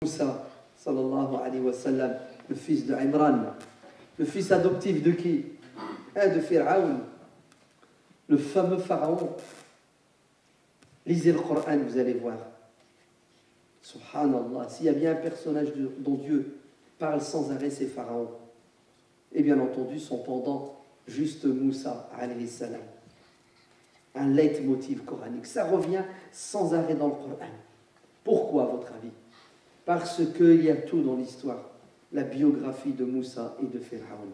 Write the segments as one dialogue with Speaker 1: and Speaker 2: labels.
Speaker 1: Moussa, sallallahu alayhi wa sallam, le fils de Imran, le fils adoptif de qui? De Pharaon, le fameux pharaon. Lisez le Coran, vous allez voir. Subhanallah, s'il y a bien un personnage dont Dieu parle sans arrêt, c'est Pharaon. Et bien entendu, son pendant, juste Moussa, alayhi salam. Un leitmotiv coranique. Ça revient sans arrêt dans le Coran. Pourquoi, à votre avis? Parce qu'il y a tout dans l'histoire. La biographie de Moussa et de Pharaon.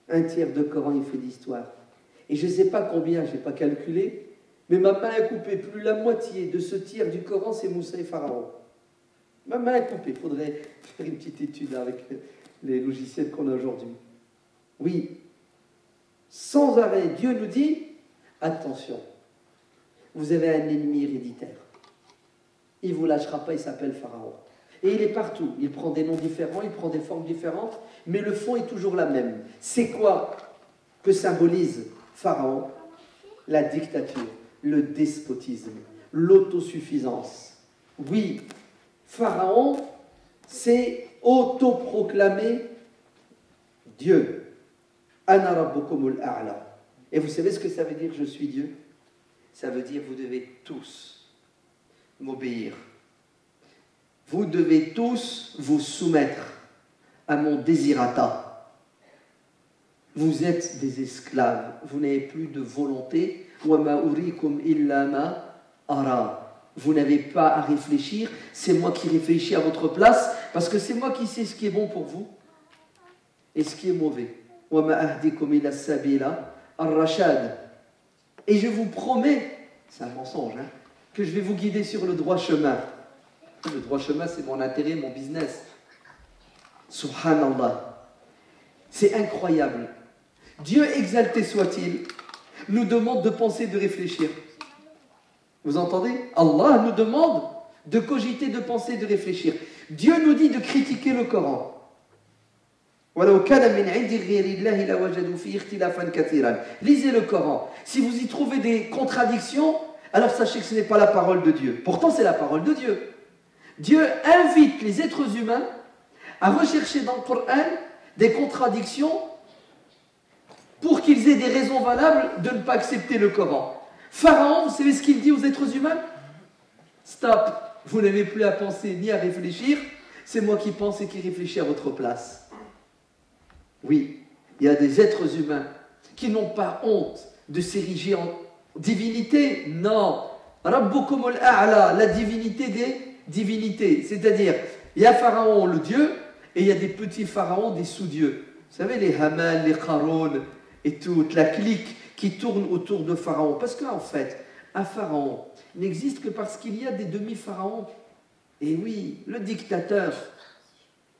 Speaker 1: Un tiers de Coran, il fait d'histoire. Et je ne sais pas combien, je n'ai pas calculé, mais ma main est coupée. Plus la moitié de ce tiers du Coran, c'est Moussa et Pharaon. Ma main est coupée. Il faudrait faire une petite étude avec les logiciels qu'on a aujourd'hui. Oui, sans arrêt, Dieu nous dit, attention, vous avez un ennemi héréditaire. Il ne vous lâchera pas, il s'appelle Pharaon. Et il est partout. Il prend des noms différents, il prend des formes différentes, mais le fond est toujours la même. C'est quoi que symbolise Pharaon? La dictature, le despotisme, l'autosuffisance. Oui, Pharaon s'est autoproclamé Dieu. Ana rabbukumul a'la. Et vous savez ce que ça veut dire, je suis Dieu? Ça veut dire vous devez tous m'obéir. Vous devez tous vous soumettre à mon désirata. Vous êtes des esclaves, vous n'avez plus de volonté. Wa ma urikum illa ma ara. Vous n'avez pas à réfléchir, c'est moi qui réfléchis à votre place, parce que c'est moi qui sais ce qui est bon pour vous et ce qui est mauvais. Wa ma ahdikum ila sabila ar-rashad. Et je vous promets, c'est un mensonge, hein, que je vais vous guider sur le droit chemin. Le droit chemin, c'est mon intérêt, mon business. Subhanallah. C'est incroyable. Dieu, exalté soit-il, nous demande de penser, de réfléchir. Vous entendez? Allah nous demande de cogiter, de penser, de réfléchir. Dieu nous dit de critiquer le Coran. Lisez le Coran. Si vous y trouvez des contradictions, alors sachez que ce n'est pas la parole de Dieu. Pourtant, c'est la parole de Dieu. Dieu invite les êtres humains à rechercher dans le Coran des contradictions pour qu'ils aient des raisons valables de ne pas accepter le Coran. Pharaon, vous savez ce qu'il dit aux êtres humains? Stop, vous n'avez plus à penser ni à réfléchir, c'est moi qui pense et qui réfléchis à votre place. Oui, il y a des êtres humains qui n'ont pas honte de s'ériger en divinité. Non, Rabbukumul A'la, la divinité des divinités. C'est-à-dire, il y a Pharaon, le dieu, et il y a des petits pharaons, des sous-dieux. Vous savez, les Haman, les Qaroun, et toute la clique qui tourne autour de Pharaon. Parce qu'en fait, un pharaon n'existe que parce qu'il y a des demi-pharaons. Et oui, le dictateur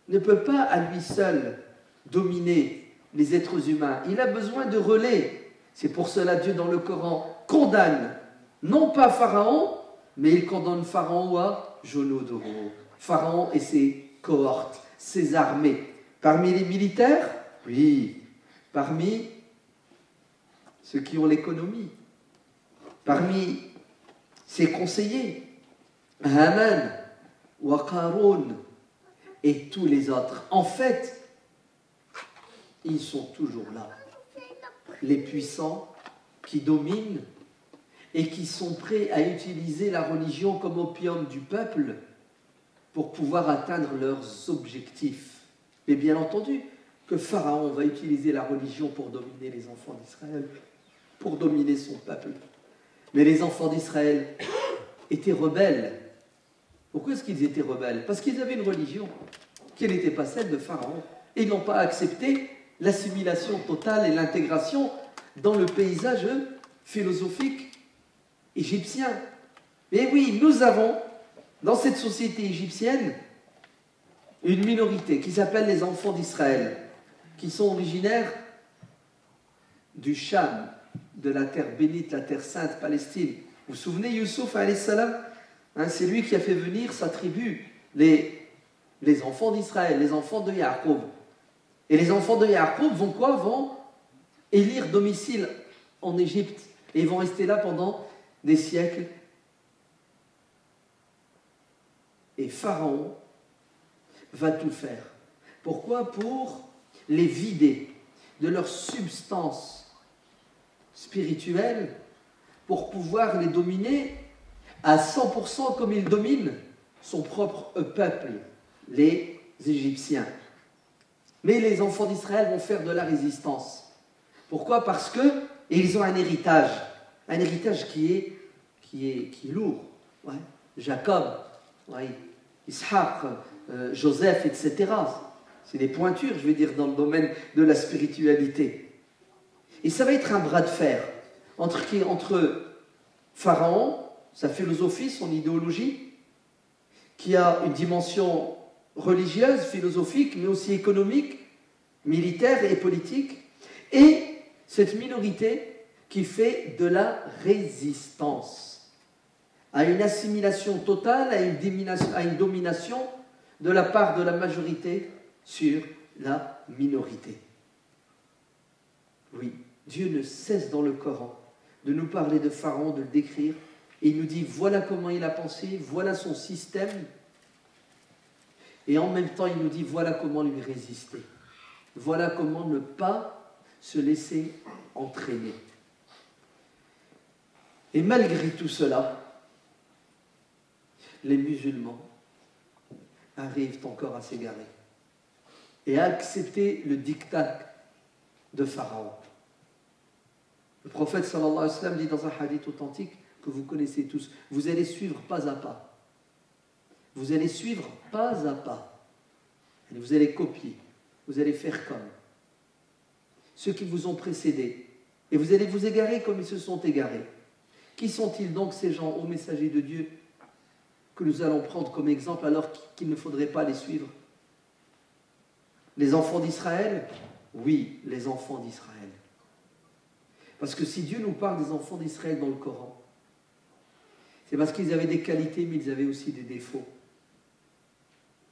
Speaker 1: ne peut pas à lui seul dominer les êtres humains. Il a besoin de relais. C'est pour cela Dieu dans le Coran condamne, non pas Pharaon, mais il condamne Pharaon à Jonodoro. Pharaon et ses cohortes, ses armées. Parmi les militaires, oui. Parmi ceux qui ont l'économie. Parmi ses conseillers, Haman, wa Qaroun et tous les autres. En fait, ils sont toujours là. Les puissants qui dominent et qui sont prêts à utiliser la religion comme opium du peuple pour pouvoir atteindre leurs objectifs. Mais bien entendu que Pharaon va utiliser la religion pour dominer les enfants d'Israël, pour dominer son peuple. Mais les enfants d'Israël étaient rebelles. Pourquoi est-ce qu'ils étaient rebelles? Parce qu'ils avaient une religion qui n'était pas celle de Pharaon. Et ils n'ont pas accepté l'assimilation totale et l'intégration dans le paysage philosophique égyptien. Mais oui, nous avons, dans cette société égyptienne, une minorité qui s'appelle les enfants d'Israël, qui sont originaires du Cham, de la terre bénite, la terre sainte, Palestine. Vous vous souvenez, Youssouf, alayhi salam, hein, c'est lui qui a fait venir sa tribu, les enfants d'Israël, les enfants de Yaakov. Et les enfants de Yaakov vont quoi? Vont élire domicile en Égypte. Et ils vont rester là pendant des siècles. Et Pharaon va tout faire. Pourquoi? Pour les vider de leur substance spirituelle, pour pouvoir les dominer à 100% comme il domine son propre peuple, les Égyptiens. Mais les enfants d'Israël vont faire de la résistance. Pourquoi? Parce qu'ils ont un héritage qui est lourd. Ouais. Jacob, ouais. Ishaq, Joseph, etc. C'est des pointures, je veux dire, dans le domaine de la spiritualité. Et ça va être un bras de fer entre Pharaon, sa philosophie, son idéologie, qui a une dimension religieuse, philosophique, mais aussi économique, militaire et politique, et cette minorité qui fait de la résistance à une assimilation totale, à une domination de la part de la majorité sur la minorité. Oui, Dieu ne cesse dans le Coran de nous parler de Pharaon, de le décrire, et il nous dit voilà comment il a pensé, voilà son système, et en même temps il nous dit voilà comment lui résister, voilà comment ne pas se laisser entraîner. Et malgré tout cela, les musulmans arrivent encore à s'égarer et à accepter le diktat de Pharaon. Le prophète sallallahu alayhi wa sallam dit dans un hadith authentique que vous connaissez tous, vous allez suivre pas à pas. Vous allez suivre pas à pas. Et vous allez copier, vous allez faire comme ceux qui vous ont précédés. Et vous allez vous égarer comme ils se sont égarés. Qui sont-ils donc ces gens, ô messagers de Dieu, que nous allons prendre comme exemple alors qu'il ne faudrait pas les suivre? Les enfants d'Israël? Oui, les enfants d'Israël. Parce que si Dieu nous parle des enfants d'Israël dans le Coran, c'est parce qu'ils avaient des qualités, mais ils avaient aussi des défauts.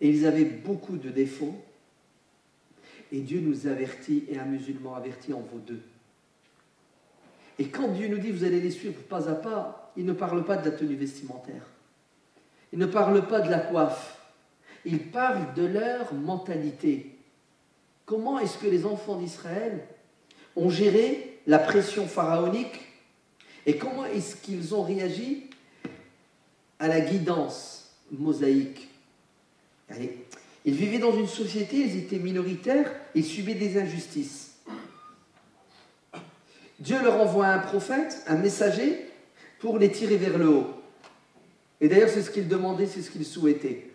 Speaker 1: Et ils avaient beaucoup de défauts. Et Dieu nous avertit, et un musulman averti en vaut deux. Et quand Dieu nous dit vous allez les suivre pas à pas, il ne parle pas de la tenue vestimentaire. Il ne parle pas de la coiffe. Il parle de leur mentalité. Comment est-ce que les enfants d'Israël ont géré la pression pharaonique et comment est-ce qu'ils ont réagi à la guidance mosaïque? Allez, ils vivaient dans une société, ils étaient minoritaires, ils subivaient des injustices. Dieu leur envoie un prophète, un messager, pour les tirer vers le haut. Et d'ailleurs, c'est ce qu'ils demandaient, c'est ce qu'ils souhaitaient.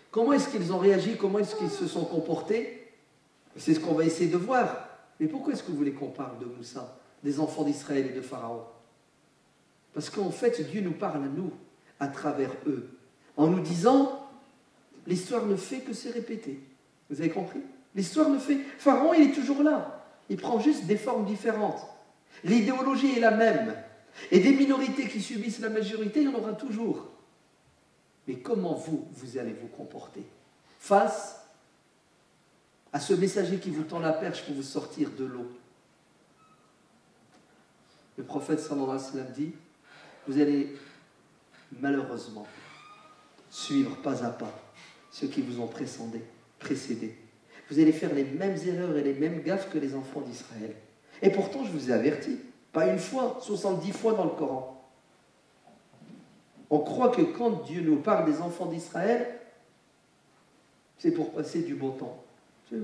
Speaker 1: Comment est-ce qu'ils ont réagi? Comment est-ce qu'ils se sont comportés? C'est ce qu'on va essayer de voir. Mais pourquoi est-ce que vous voulez qu'on parle de Moussa, des enfants d'Israël et de Pharaon? Parce qu'en fait, Dieu nous parle à nous, à travers eux, en nous disant, l'histoire ne fait que se répéter. Vous avez compris? L'histoire ne fait... Pharaon, il est toujours là. Il prend juste des formes différentes. L'idéologie est la même. Et des minorités qui subissent la majorité, il y en aura toujours. Mais comment vous allez vous comporter face à ce messager qui vous tend la perche pour vous sortir de l'eau? Le prophète sallallahu alayhi wa sallam dit, vous allez malheureusement suivre pas à pas ceux qui vous ont précédé. Vous allez faire les mêmes erreurs et les mêmes gaffes que les enfants d'Israël. Et pourtant, je vous ai averti, pas une fois, 70 fois dans le Coran. On croit que quand Dieu nous parle des enfants d'Israël, c'est pour passer du beau temps. C'est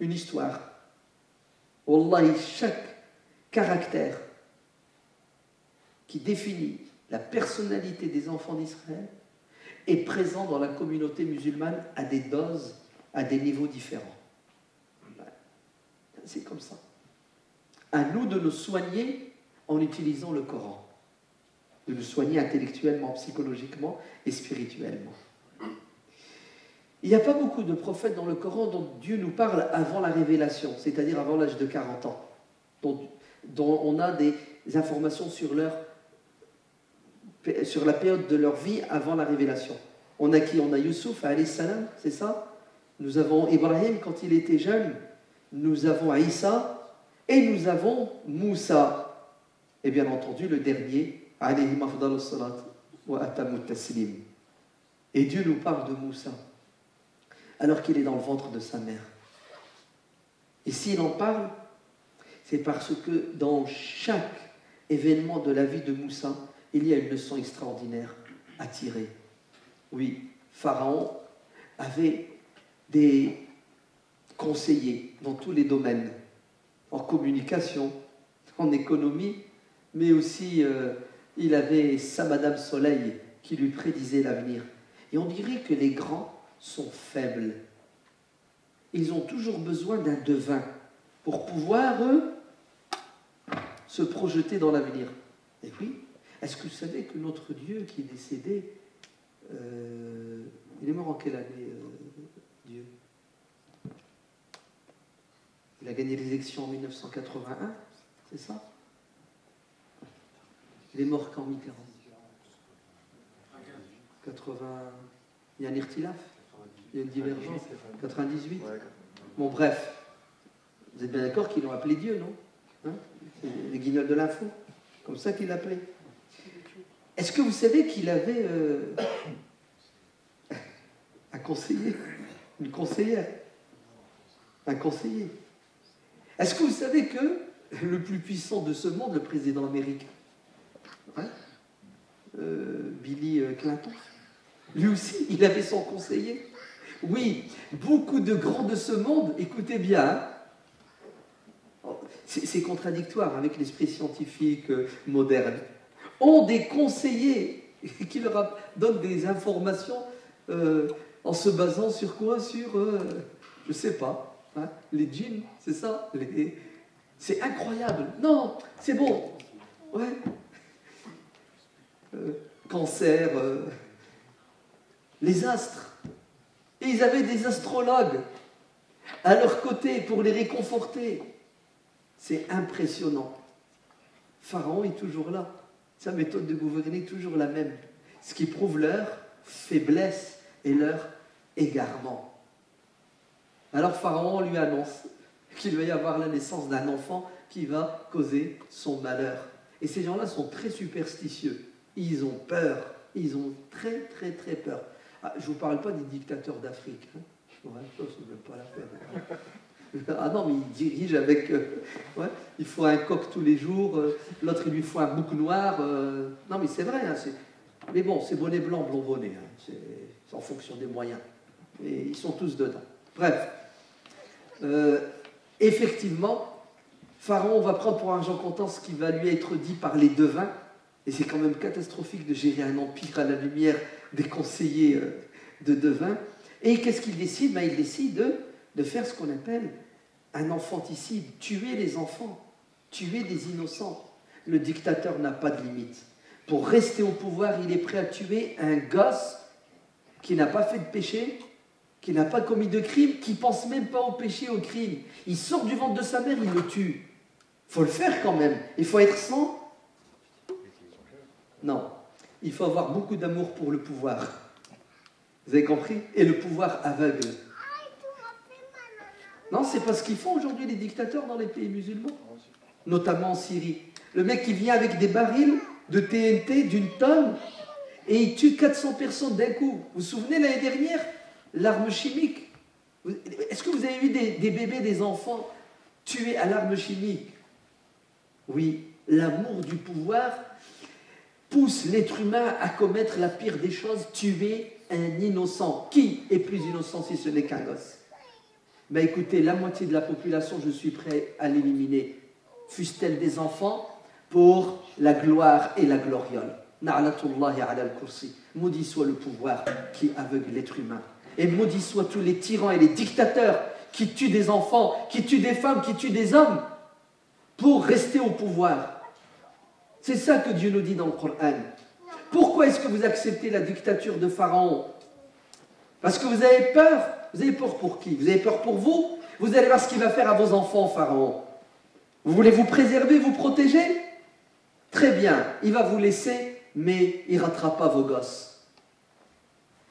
Speaker 1: une histoire. Wallahi, chaque caractère qui définit la personnalité des enfants d'Israël est présent dans la communauté musulmane à des doses, à des niveaux différents. C'est comme ça. À nous de nous soigner en utilisant le Coran. De nous soigner intellectuellement, psychologiquement et spirituellement. Il n'y a pas beaucoup de prophètes dans le Coran dont Dieu nous parle avant la révélation, c'est-à-dire avant l'âge de 40 ans, dont on a des informations sur la période de leur vie avant la révélation. On a qui? On a Youssouf, alayhi salam, c'est ça? Nous avons Ibrahim quand il était jeune, nous avons Isa, et nous avons Moussa. Et bien entendu, le dernier, alayhi afdalus salat wa atamu taslim. Et Dieu nous parle de Moussa. alors qu'il est dans le ventre de sa mère. Et s'il en parle, c'est parce que dans chaque événement de la vie de Moussa, il y a une leçon extraordinaire à tirer. Oui, Pharaon avait des conseillers dans tous les domaines, en communication, en économie, mais aussi il avait sa Madame Soleil qui lui prédisait l'avenir. Et on dirait que les grands sont faibles. Ils ont toujours besoin d'un devin pour pouvoir, eux, se projeter dans l'avenir. Et oui, est-ce que vous savez que notre Dieu qui est décédé, il est mort en quelle année, Dieu? Il a gagné les élections en 1981, c'est ça? Il est mort quand, Mitterrand? 80... Il y a un irtilaf? Il y a une divergence? 98? Bon, bref. Vous êtes bien d'accord qu'ils l'ont appelé Dieu, non? Hein? C'est les guignols de l'info. Comme ça qu'il l'appelait. Est-ce que vous savez qu'il avait un conseiller? Une conseillère? Un conseiller? Est-ce que vous savez que le plus puissant de ce monde, le président américain, hein, Billy Clinton, lui aussi, il avait son conseiller. Oui, beaucoup de grands de ce monde, écoutez bien, hein, c'est contradictoire avec l'esprit scientifique moderne, ont des conseillers qui leur donnent des informations en se basant sur quoi? Sur, je ne sais pas, hein, les djinns, c'est ça? C'est incroyable. Non, c'est bon. Ouais. Cancer, les astres. Et ils avaient des astrologues à leur côté pour les réconforter. C'est impressionnant. Pharaon est toujours là. Sa méthode de gouverner est toujours la même. Ce qui prouve leur faiblesse et leur égarement. Alors Pharaon lui annonce qu'il va y avoir la naissance d'un enfant qui va causer son malheur. Et ces gens-là sont très superstitieux. Ils ont peur. Ils ont très, très, très peur. Ah, je ne vous parle pas des dictateurs d'Afrique. Hein. Ouais, ça, c'est même pas la peine. Ah non, mais ils dirigent avec... ouais, il faut un coq tous les jours, l'autre, il lui faut un bouc noir. Non, mais c'est vrai. Hein, mais bon, c'est bonnet blanc, blond bonnet. Hein, c'est en fonction des moyens. Et ils sont tous dedans. Bref. Effectivement, Pharaon va prendre pour argent comptant ce qui va lui être dit par les devins. Et c'est quand même catastrophique de gérer un empire à la lumière des conseillers de devins. Et qu'est-ce qu'il décide? Il décide de faire ce qu'on appelle un infanticide, tuer les enfants, tuer des innocents. Le dictateur n'a pas de limite. Pour rester au pouvoir, il est prêt à tuer un gosse qui n'a pas fait de péché, qui n'a pas commis de crime, qui ne pense même pas au péché, au crime. Il sort du ventre de sa mère, il le tue. Il faut le faire quand même. Il faut être sans... Non, il faut avoir beaucoup d'amour pour le pouvoir. Vous avez compris? Et le pouvoir aveugle. Non, c'est pas ce qu'ils font aujourd'hui les dictateurs dans les pays musulmans, notamment en Syrie. Le mec qui vient avec des barils de TNT d'une tonne et il tue 400 personnes d'un coup. Vous vous souvenez l'année dernière? L'arme chimique. Est-ce que vous avez vu des bébés, des enfants tués à l'arme chimique? Oui, l'amour du pouvoir pousse l'être humain à commettre la pire des choses, tuer un innocent. Qui est plus innocent si ce n'est qu'un gosse? Ben écoutez, la moitié de la population, je suis prêt à l'éliminer. Fussent-elles des enfants pour la gloire et la gloriole. Na'latullahi ala al-kursi. Maudit soit le pouvoir qui aveugle l'être humain. Et maudit soit tous les tyrans et les dictateurs qui tuent des enfants, qui tuent des femmes, qui tuent des hommes pour rester au pouvoir. C'est ça que Dieu nous dit dans le Coran. Pourquoi est-ce que vous acceptez la dictature de Pharaon? Parce que vous avez peur. Vous avez peur pour qui? Vous avez peur pour vous? Vous allez voir ce qu'il va faire à vos enfants, Pharaon. Vous voulez vous préserver, vous protéger? Très bien, il va vous laisser, mais il ne ratera pas vos gosses.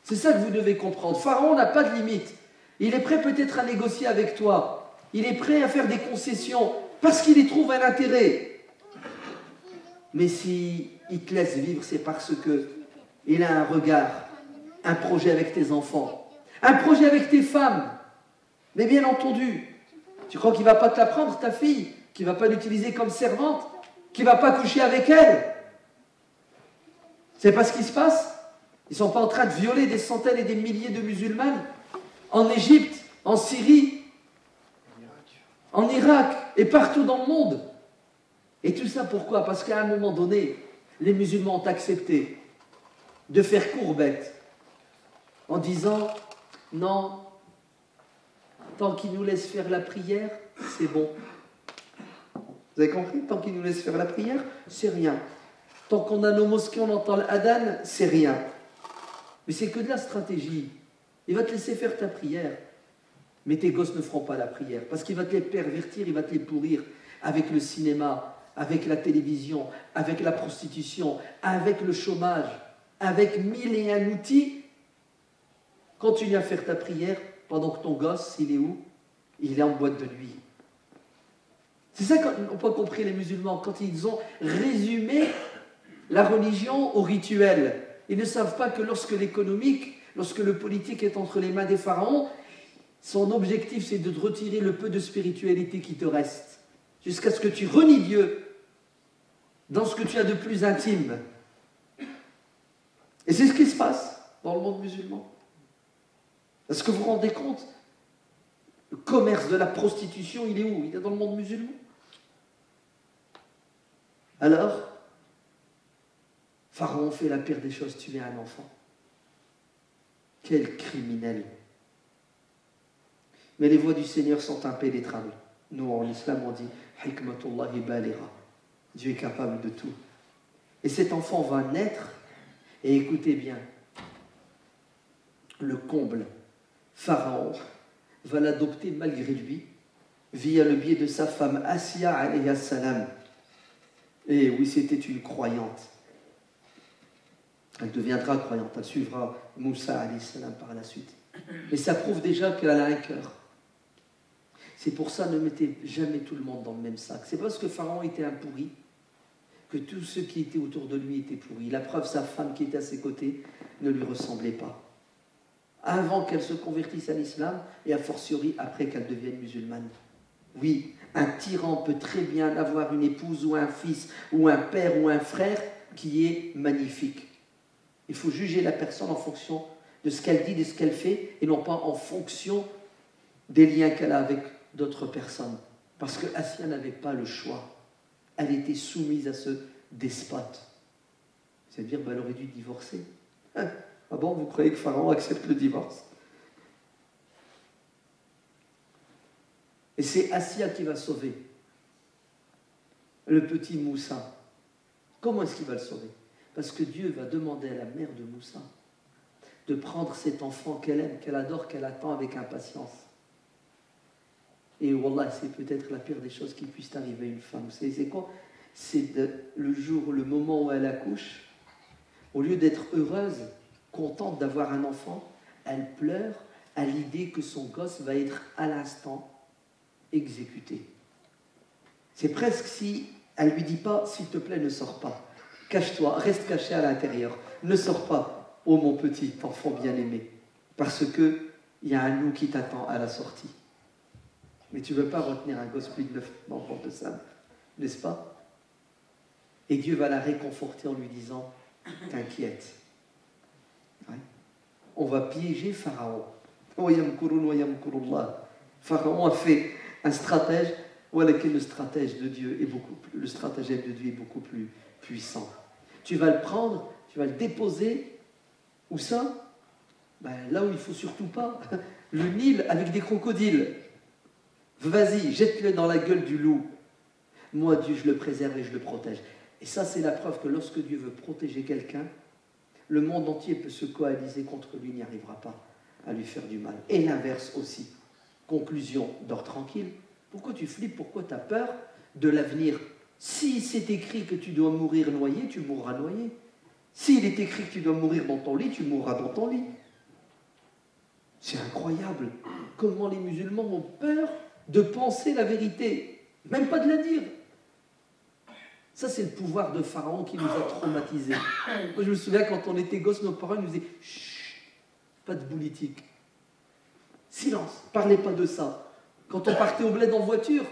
Speaker 1: C'est ça que vous devez comprendre. Pharaon n'a pas de limite. Il est prêt peut-être à négocier avec toi. Il est prêt à faire des concessions parce qu'il y trouve un intérêt. Mais si il te laisse vivre, c'est parce qu'il a un regard, un projet avec tes enfants. Un projet avec tes femmes. Mais bien entendu, tu crois qu'il ne va pas te la prendre, ta fille, qu'il ne va pas l'utiliser comme servante, qu'il ne va pas coucher avec elle. C'est pas ce qui se passe. Ils ne sont pas en train de violer des centaines et des milliers de musulmanes en Égypte, en Syrie, en Irak et partout dans le monde. Et tout ça pourquoi? Parce qu'à un moment donné, les musulmans ont accepté de faire courbette en disant non, tant qu'ils nous laissent faire la prière, c'est bon. Vous avez compris? Tant qu'ils nous laissent faire la prière, c'est rien. Tant qu'on a nos mosquées, on entend l'adhan, c'est rien. Mais c'est que de la stratégie. Il va te laisser faire ta prière. Mais tes gosses ne feront pas la prière. Parce qu'il va te les pervertir, il va te les pourrir avec le cinéma, avec la télévision, avec la prostitution, avec le chômage, avec 1001 outils. Continue à faire ta prière pendant que ton gosse, il est où? Il est en boîte de nuit. C'est ça qu'ont pas compris les musulmans, quand ils ont résumé la religion au rituel. Ils ne savent pas que lorsque l'économique, lorsque le politique est entre les mains des pharaons, son objectif c'est de te retirer le peu de spiritualité qui te reste, jusqu'à ce que tu renies Dieu dans ce que tu as de plus intime. Et c'est ce qui se passe dans le monde musulman. Est-ce que vous vous rendez compte? Le commerce de la prostitution, il est où? Il est dans le monde musulman. Alors, Pharaon fait la pire des choses, tuer un enfant. Quel criminel! Mais les voies du Seigneur sont impénétrables. Nous, en islam, on dit « Hikmatullahi balira ». Dieu est capable de tout. Et cet enfant va naître, et écoutez bien, le comble, Pharaon va l'adopter malgré lui, via le biais de sa femme Assia alayha salam. Et oui, c'était une croyante. Elle deviendra croyante, elle suivra Moussa alayhi salam par la suite. Mais ça prouve déjà qu'elle a un cœur. C'est pour ça, ne mettez jamais tout le monde dans le même sac. C'est parce que Pharaon était un pourri que tous ceux qui étaient autour de lui étaient pourris. La preuve, sa femme qui était à ses côtés ne lui ressemblait pas. Avant qu'elle se convertisse à l'islam et a fortiori après qu'elle devienne musulmane. Oui, un tyran peut très bien avoir une épouse ou un fils ou un père ou un frère qui est magnifique. Il faut juger la personne en fonction de ce qu'elle dit, de ce qu'elle fait, et non pas en fonction des liens qu'elle a avec d'autres personnes. Parce que Assia n'avait pas le choix. Elle était soumise à ce despote. C'est-à-dire, elle aurait dû divorcer. Ah bon, vous croyez que Pharaon accepte le divorce? Et c'est Assia qui va sauver le petit Moussa. Comment est-ce qu'il va le sauver? Parce que Dieu va demander à la mère de Moussa de prendre cet enfant qu'elle aime, qu'elle adore, qu'elle attend avec impatience. Et wallah, c'est peut-être la pire des choses qui puissent arriver à une femme. Vous savez, c'est quoi? C'est le jour, le moment où elle accouche, au lieu d'être heureuse, contente d'avoir un enfant, elle pleure à l'idée que son gosse va être à l'instant exécuté. C'est presque si elle ne lui dit pas, s'il te plaît, ne sors pas. Cache-toi, reste caché à l'intérieur. Ne sors pas, oh mon petit enfant bien-aimé, parce qu'il y a un loup qui t'attend à la sortie. Mais tu ne veux pas retenir un gosse plus de 9 ans dans le sable, n'est-ce pas? Et Dieu va la réconforter en lui disant, t'inquiète. Ouais. On va piéger Pharaon. Pharaon a fait un stratège, voilà que le stratège de Dieu est le stratagème de Dieu est beaucoup plus puissant. Tu vas le prendre, tu vas le déposer, où ça? Là où il ne faut surtout pas, le Nil avec des crocodiles. Vas-y, jette-le dans la gueule du loup. Moi, Dieu, je le préserve et je le protège. Et ça, c'est la preuve que lorsque Dieu veut protéger quelqu'un, le monde entier peut se coaliser contre lui, n'y arrivera pas à lui faire du mal. Et l'inverse aussi. Conclusion, dors tranquille. Pourquoi tu flippes? Pourquoi tu as peur de l'avenir? Si c'est écrit que tu dois mourir noyé, tu mourras noyé. S'il est écrit que tu dois mourir dans ton lit, tu mourras dans ton lit. C'est incroyable comment les musulmans ont peur de penser la vérité, même pas de la dire. Ça, c'est le pouvoir de Pharaon qui nous a traumatisés. Moi, je me souviens, quand on était gosse, nos parents nous disaient « Chut, pas de politique ». Silence, parlez pas de ça. Quand on partait au bled en voiture,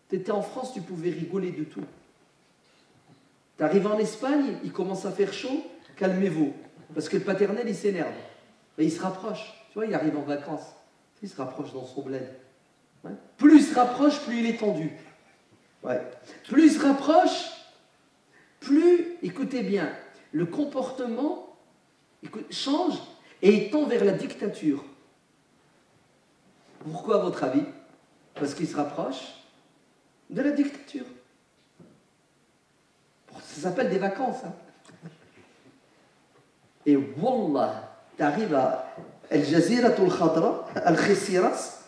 Speaker 1: tu étais en France, tu pouvais rigoler de tout. Tu arrives en Espagne, il commence à faire chaud, calmez-vous. Parce que le paternel, il s'énerve. Et il se rapproche. Tu vois, il arrive en vacances. Il se rapproche dans son bled. Ouais. Plus il se rapproche, plus il est tendu. Ouais. Plus il se rapproche, plus, écoutez bien, le comportement change et il tend vers la dictature. Pourquoi, à votre avis? Parce qu'il se rapproche de la dictature. Ça s'appelle des vacances. Hein. Et Wallah, tu arrives à Al Jazeera Al Khadra, Al Khisiras,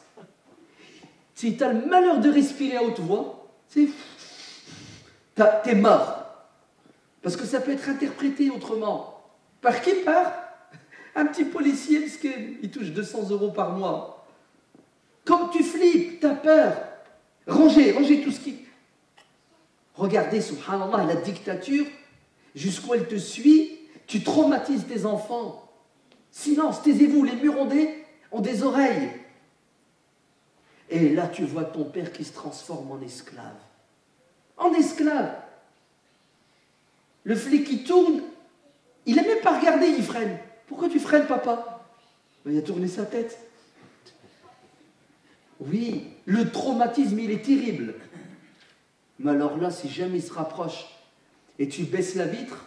Speaker 1: si tu as le malheur de respirer à haute voix, t'es mort. Parce que ça peut être interprété autrement. Par qui? Par un petit policier, parce qu'il touche 200 € par mois. Comme tu flippes, tu as peur. Rangez tout ce qui... Regardez, subhanallah, la dictature, jusqu'où elle te suit, tu traumatises tes enfants. Silence, taisez-vous, les murs ont des oreilles. Et là, tu vois ton père qui se transforme en esclave. En esclave. Le flic qui tourne, il n'a même pas regardé, il freine. Pourquoi tu freines, papa? Il a tourné sa tête. Oui, le traumatisme, il est terrible. Mais alors là, si jamais il se rapproche et tu baisses la vitre,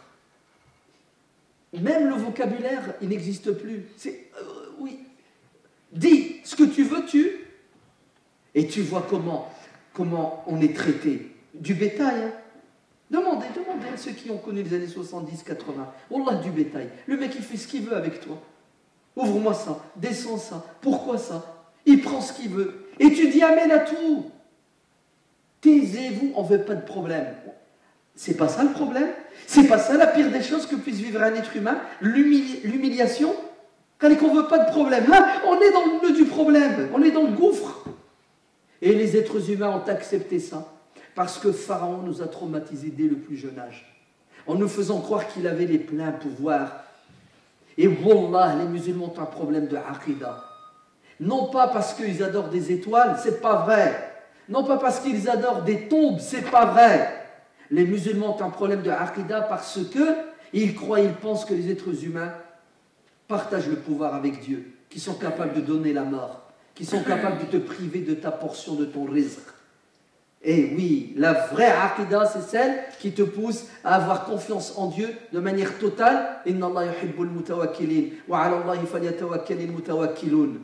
Speaker 1: même le vocabulaire, il n'existe plus. C'est oui. Dis ce que tu veux, et tu vois comment on est traité. Du bétail. Hein. Demandez à ceux qui ont connu les années 70, 80. Wallah, du bétail. Le mec, il fait ce qu'il veut avec toi. Ouvre-moi ça, descends ça. Pourquoi ça? Il prend ce qu'il veut. Et tu dis amen à tout. Taisez-vous, on ne veut pas de problème. C'est pas ça le problème. C'est pas ça la pire des choses que puisse vivre un être humain. L'humiliation. Quand on ne veut pas de problème. Là, on est dans le nœud du problème. On est dans le gouffre. Et les êtres humains ont accepté ça. Parce que Pharaon nous a traumatisés dès le plus jeune âge. En nous faisant croire qu'il avait les pleins pouvoirs. Et wallah, les musulmans ont un problème de aqidah. Non pas parce qu'ils adorent des étoiles, c'est pas vrai. Non pas parce qu'ils adorent des tombes, c'est pas vrai. Les musulmans ont un problème de aqidah parce qu'ils pensent que les êtres humains partagent le pouvoir avec Dieu, qui sont capables de donner la mort, qui sont capables de te priver de ta portion de ton rizq. Et oui, la vraie aqidah, c'est celle qui te pousse à avoir confiance en Dieu de manière totale. Inna Allah yuhibbul mutawakkilin wa 'ala Allahi falyatawakkalil mutawakkilun.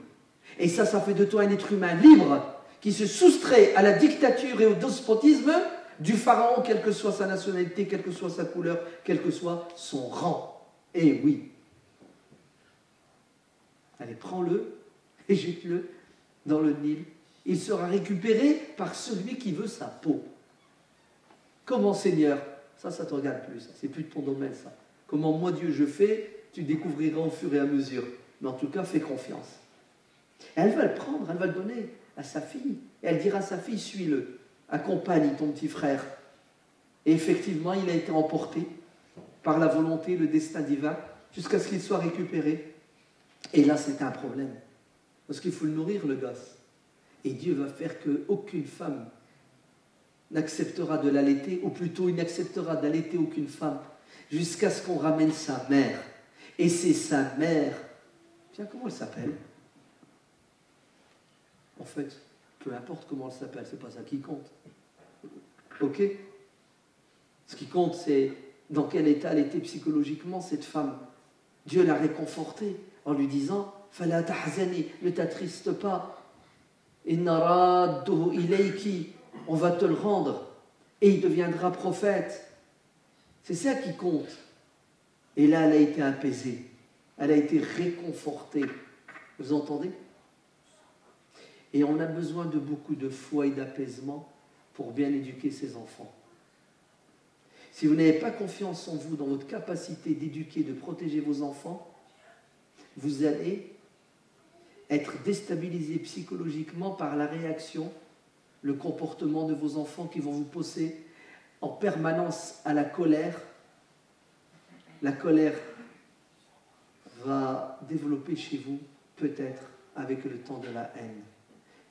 Speaker 1: Et ça fait de toi un être humain libre qui se soustrait à la dictature et au despotisme du pharaon, quelle que soit sa nationalité, quelle que soit sa couleur, quel que soit son rang. Et oui. Allez, prends-le et jette-le dans le Nil. Il sera récupéré par celui qui veut sa peau. Comment, Seigneur? Ça te regarde plus. C'est plus de ton domaine, ça. Comment moi, Dieu, je fais, tu découvriras au fur et à mesure. Mais en tout cas, fais confiance. Et elle va le prendre, elle va le donner à sa fille. Et elle dira à sa fille, suis-le, accompagne ton petit frère. Et effectivement, il a été emporté par la volonté, le destin divin, jusqu'à ce qu'il soit récupéré. Et là, c'est un problème. Parce qu'il faut le nourrir, le gosse. Et Dieu va faire qu'aucune femme n'acceptera de l'allaiter, ou plutôt il n'acceptera d'allaiter aucune femme, jusqu'à ce qu'on ramène sa mère. Et c'est sa mère. Tiens, comment elle s'appelle? En fait, peu importe comment elle s'appelle, c'est pas ça qui compte. Ok? Ce qui compte, c'est dans quel état elle était psychologiquement, cette femme. Dieu l'a réconfortée en lui disant « Fala tahzani, ne t'attriste pas. Inna radduhu ilayki, on va te le rendre. Et il deviendra prophète. » C'est ça qui compte. Et là, elle a été apaisée. Elle a été réconfortée. Vous entendez? Et on a besoin de beaucoup de foi et d'apaisement pour bien éduquer ses enfants. Si vous n'avez pas confiance en vous, dans votre capacité d'éduquer, de protéger vos enfants, vous allez être déstabilisé psychologiquement par la réaction, le comportement de vos enfants qui vont vous pousser en permanence à la colère. La colère va développer chez vous peut-être avec le temps de la haine.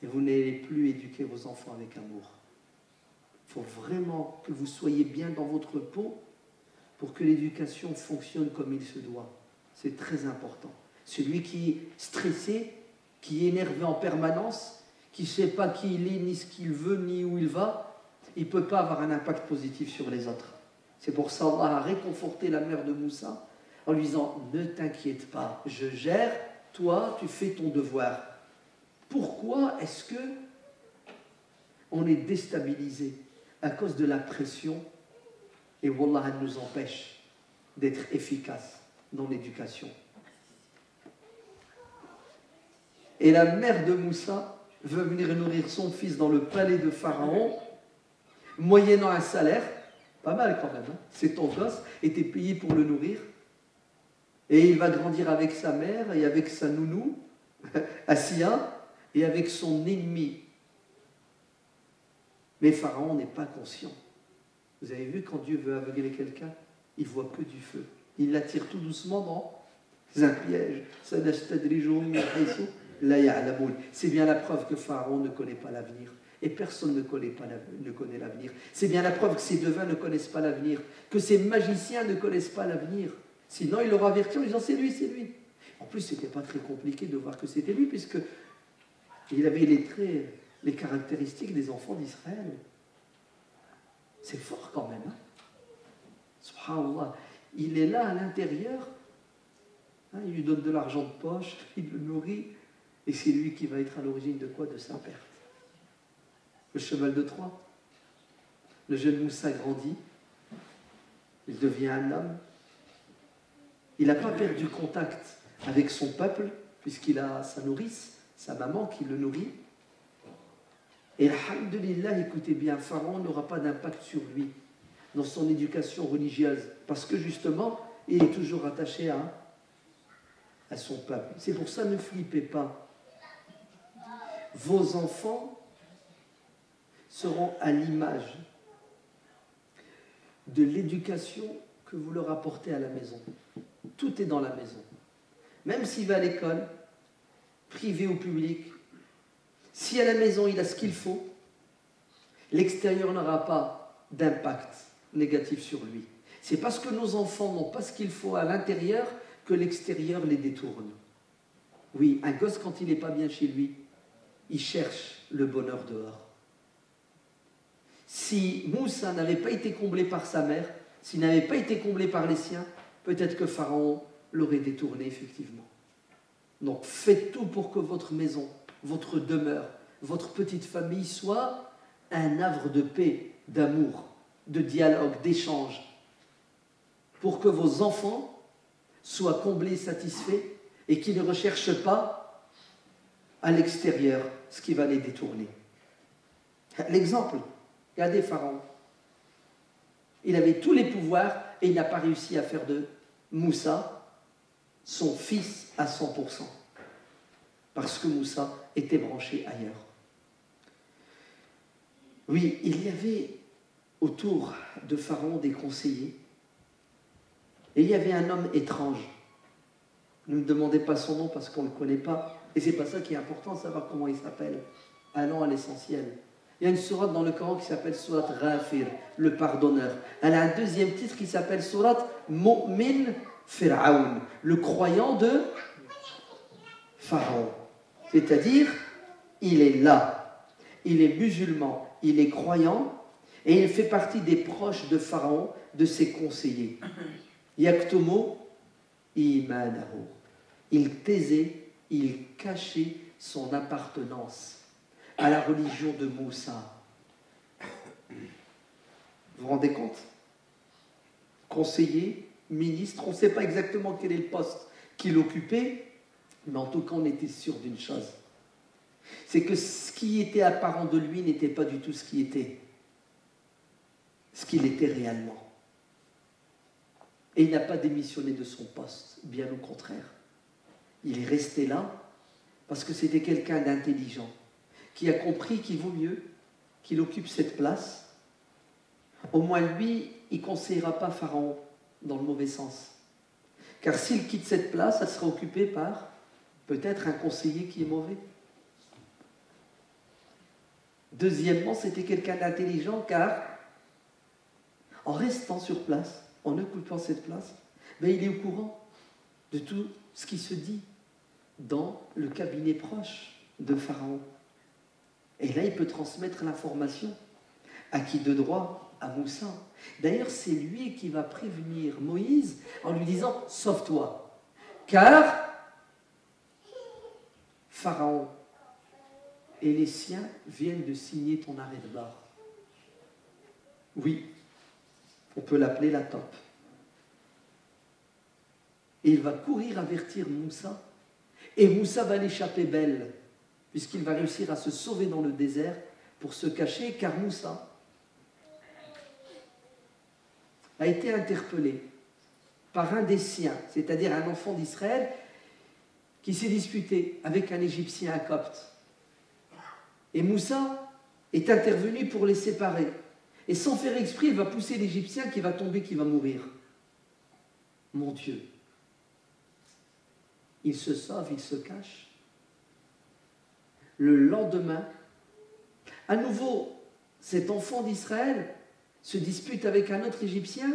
Speaker 1: Et vous n'allez plus éduquer vos enfants avec amour. Il faut vraiment que vous soyez bien dans votre peau pour que l'éducation fonctionne comme il se doit. C'est très important. Celui qui est stressé, qui est énervé en permanence, qui ne sait pas qui il est, ni ce qu'il veut, ni où il va, il ne peut pas avoir un impact positif sur les autres. C'est pour ça qu'Allah a réconforté la mère de Moussa en lui disant « Ne t'inquiète pas, je gère, toi tu fais ton devoir. » Pourquoi est-ce que on est déstabilisé à cause de la pression et Wallah, elle nous empêche d'être efficaces dans l'éducation. Et la mère de Moussa veut venir nourrir son fils dans le palais de Pharaon, moyennant un salaire, pas mal quand même, hein. C'est ton gosse, et t'es payé pour le nourrir. Et il va grandir avec sa mère et avec sa nounou, Assia, et avec son ennemi. Mais Pharaon n'est pas conscient. Vous avez vu, quand Dieu veut aveugler quelqu'un, il ne voit que du feu. Il l'attire tout doucement dans un piège. C'est bien la preuve que Pharaon ne connaît pas l'avenir. Et personne ne connaît l'avenir. C'est bien la preuve que ces devins ne connaissent pas l'avenir, que ces magiciens ne connaissent pas l'avenir. Sinon, il l'aura averti en disant c'est lui, c'est lui. En plus, ce n'était pas très compliqué de voir que c'était lui, puisque il avait les traits, les caractéristiques des enfants d'Israël. C'est fort quand même. Hein? Subhanallah. Il est là à l'intérieur. Hein, il lui donne de l'argent de poche, il le nourrit. Et c'est lui qui va être à l'origine de quoi? De sa perte. Le cheval de Troie. Le jeune Moussa grandit. Il devient un homme. Il n'a pas perdu contact avec son peuple, puisqu'il a sa nourrice, sa maman qui le nourrit. Et alhamdulillah, écoutez bien, Pharaon n'aura pas d'impact sur lui dans son éducation religieuse, parce que justement, il est toujours attaché à son peuple. C'est pour ça, ne flippez pas. Vos enfants seront à l'image de l'éducation que vous leur apportez à la maison. Tout est dans la maison. Même s'il va à l'école, privé ou public, si à la maison il a ce qu'il faut, l'extérieur n'aura pas d'impact négatif sur lui. C'est parce que nos enfants n'ont pas ce qu'il faut à l'intérieur que l'extérieur les détourne. Oui, un gosse, quand il n'est pas bien chez lui, il cherche le bonheur dehors. Si Moussa n'avait pas été comblé par sa mère, s'il n'avait pas été comblé par les siens, peut-être que Pharaon l'aurait détourné effectivement. Donc faites tout pour que votre maison, votre demeure, votre petite famille soit un havre de paix, d'amour, de dialogue, d'échange, pour que vos enfants soient comblés, satisfaits, et qu'ils ne recherchent pas à l'extérieur ce qui va les détourner. L'exemple, regardez Pharaon. Il avait tous les pouvoirs et il n'a pas réussi à faire de Moussa son fils à 100%. Parce que Moussa était branché ailleurs. Oui, il y avait autour de Pharaon des conseillers. Et il y avait un homme étrange. Ne me demandez pas son nom parce qu'on ne le connaît pas. Et c'est pas ça qui est important, de savoir comment il s'appelle. Allons à l'essentiel. Il y a une sourate dans le Coran qui s'appelle sourate Ghafir, le pardonneur. Elle a un deuxième titre qui s'appelle sourate Mu'min Fir'aun, le croyant de Pharaon. C'est-à-dire, il est là, il est musulman, il est croyant, et il fait partie des proches de Pharaon, de ses conseillers. Yaktumu imanahu. Il taisait, il cachait son appartenance à la religion de Moussa. Vous vous rendez compte? Conseiller, ministre, on ne sait pas exactement quel est le poste qu'il occupait, mais en tout cas on était sûr d'une chose. C'est que ce qui était apparent de lui n'était pas du tout ce qu'il était réellement. Et il n'a pas démissionné de son poste, bien au contraire. Il est resté là parce que c'était quelqu'un d'intelligent, qui a compris qu'il vaut mieux qu'il occupe cette place. Au moins lui, il ne conseillera pas Pharaon dans le mauvais sens. Car s'il quitte cette place, elle sera occupée par Peut-être un conseiller qui est mauvais. Deuxièmement, c'était quelqu'un d'intelligent car en restant sur place, en occupant cette place, ben, il est au courant de tout ce qui se dit dans le cabinet proche de Pharaon. Et là, il peut transmettre l'information. À qui de droit? À Moussa. D'ailleurs, c'est lui qui va prévenir Moïse en lui disant « Sauve-toi, car Pharaon et les siens viennent de signer ton arrêt de mort. » Oui, on peut l'appeler la top. Et il va courir avertir Moussa. Et Moussa va l'échapper belle, puisqu'il va réussir à se sauver dans le désert pour se cacher, car Moussa a été interpellé par un des siens, c'est-à-dire un enfant d'Israël, qui s'est disputé avec un Égyptien, un Copte. Et Moussa est intervenu pour les séparer. Et sans faire exprès, il va pousser l'Égyptien qui va tomber, qui va mourir. Mon Dieu! Il se sauve, il se cache. Le lendemain, à nouveau, cet enfant d'Israël se dispute avec un autre Égyptien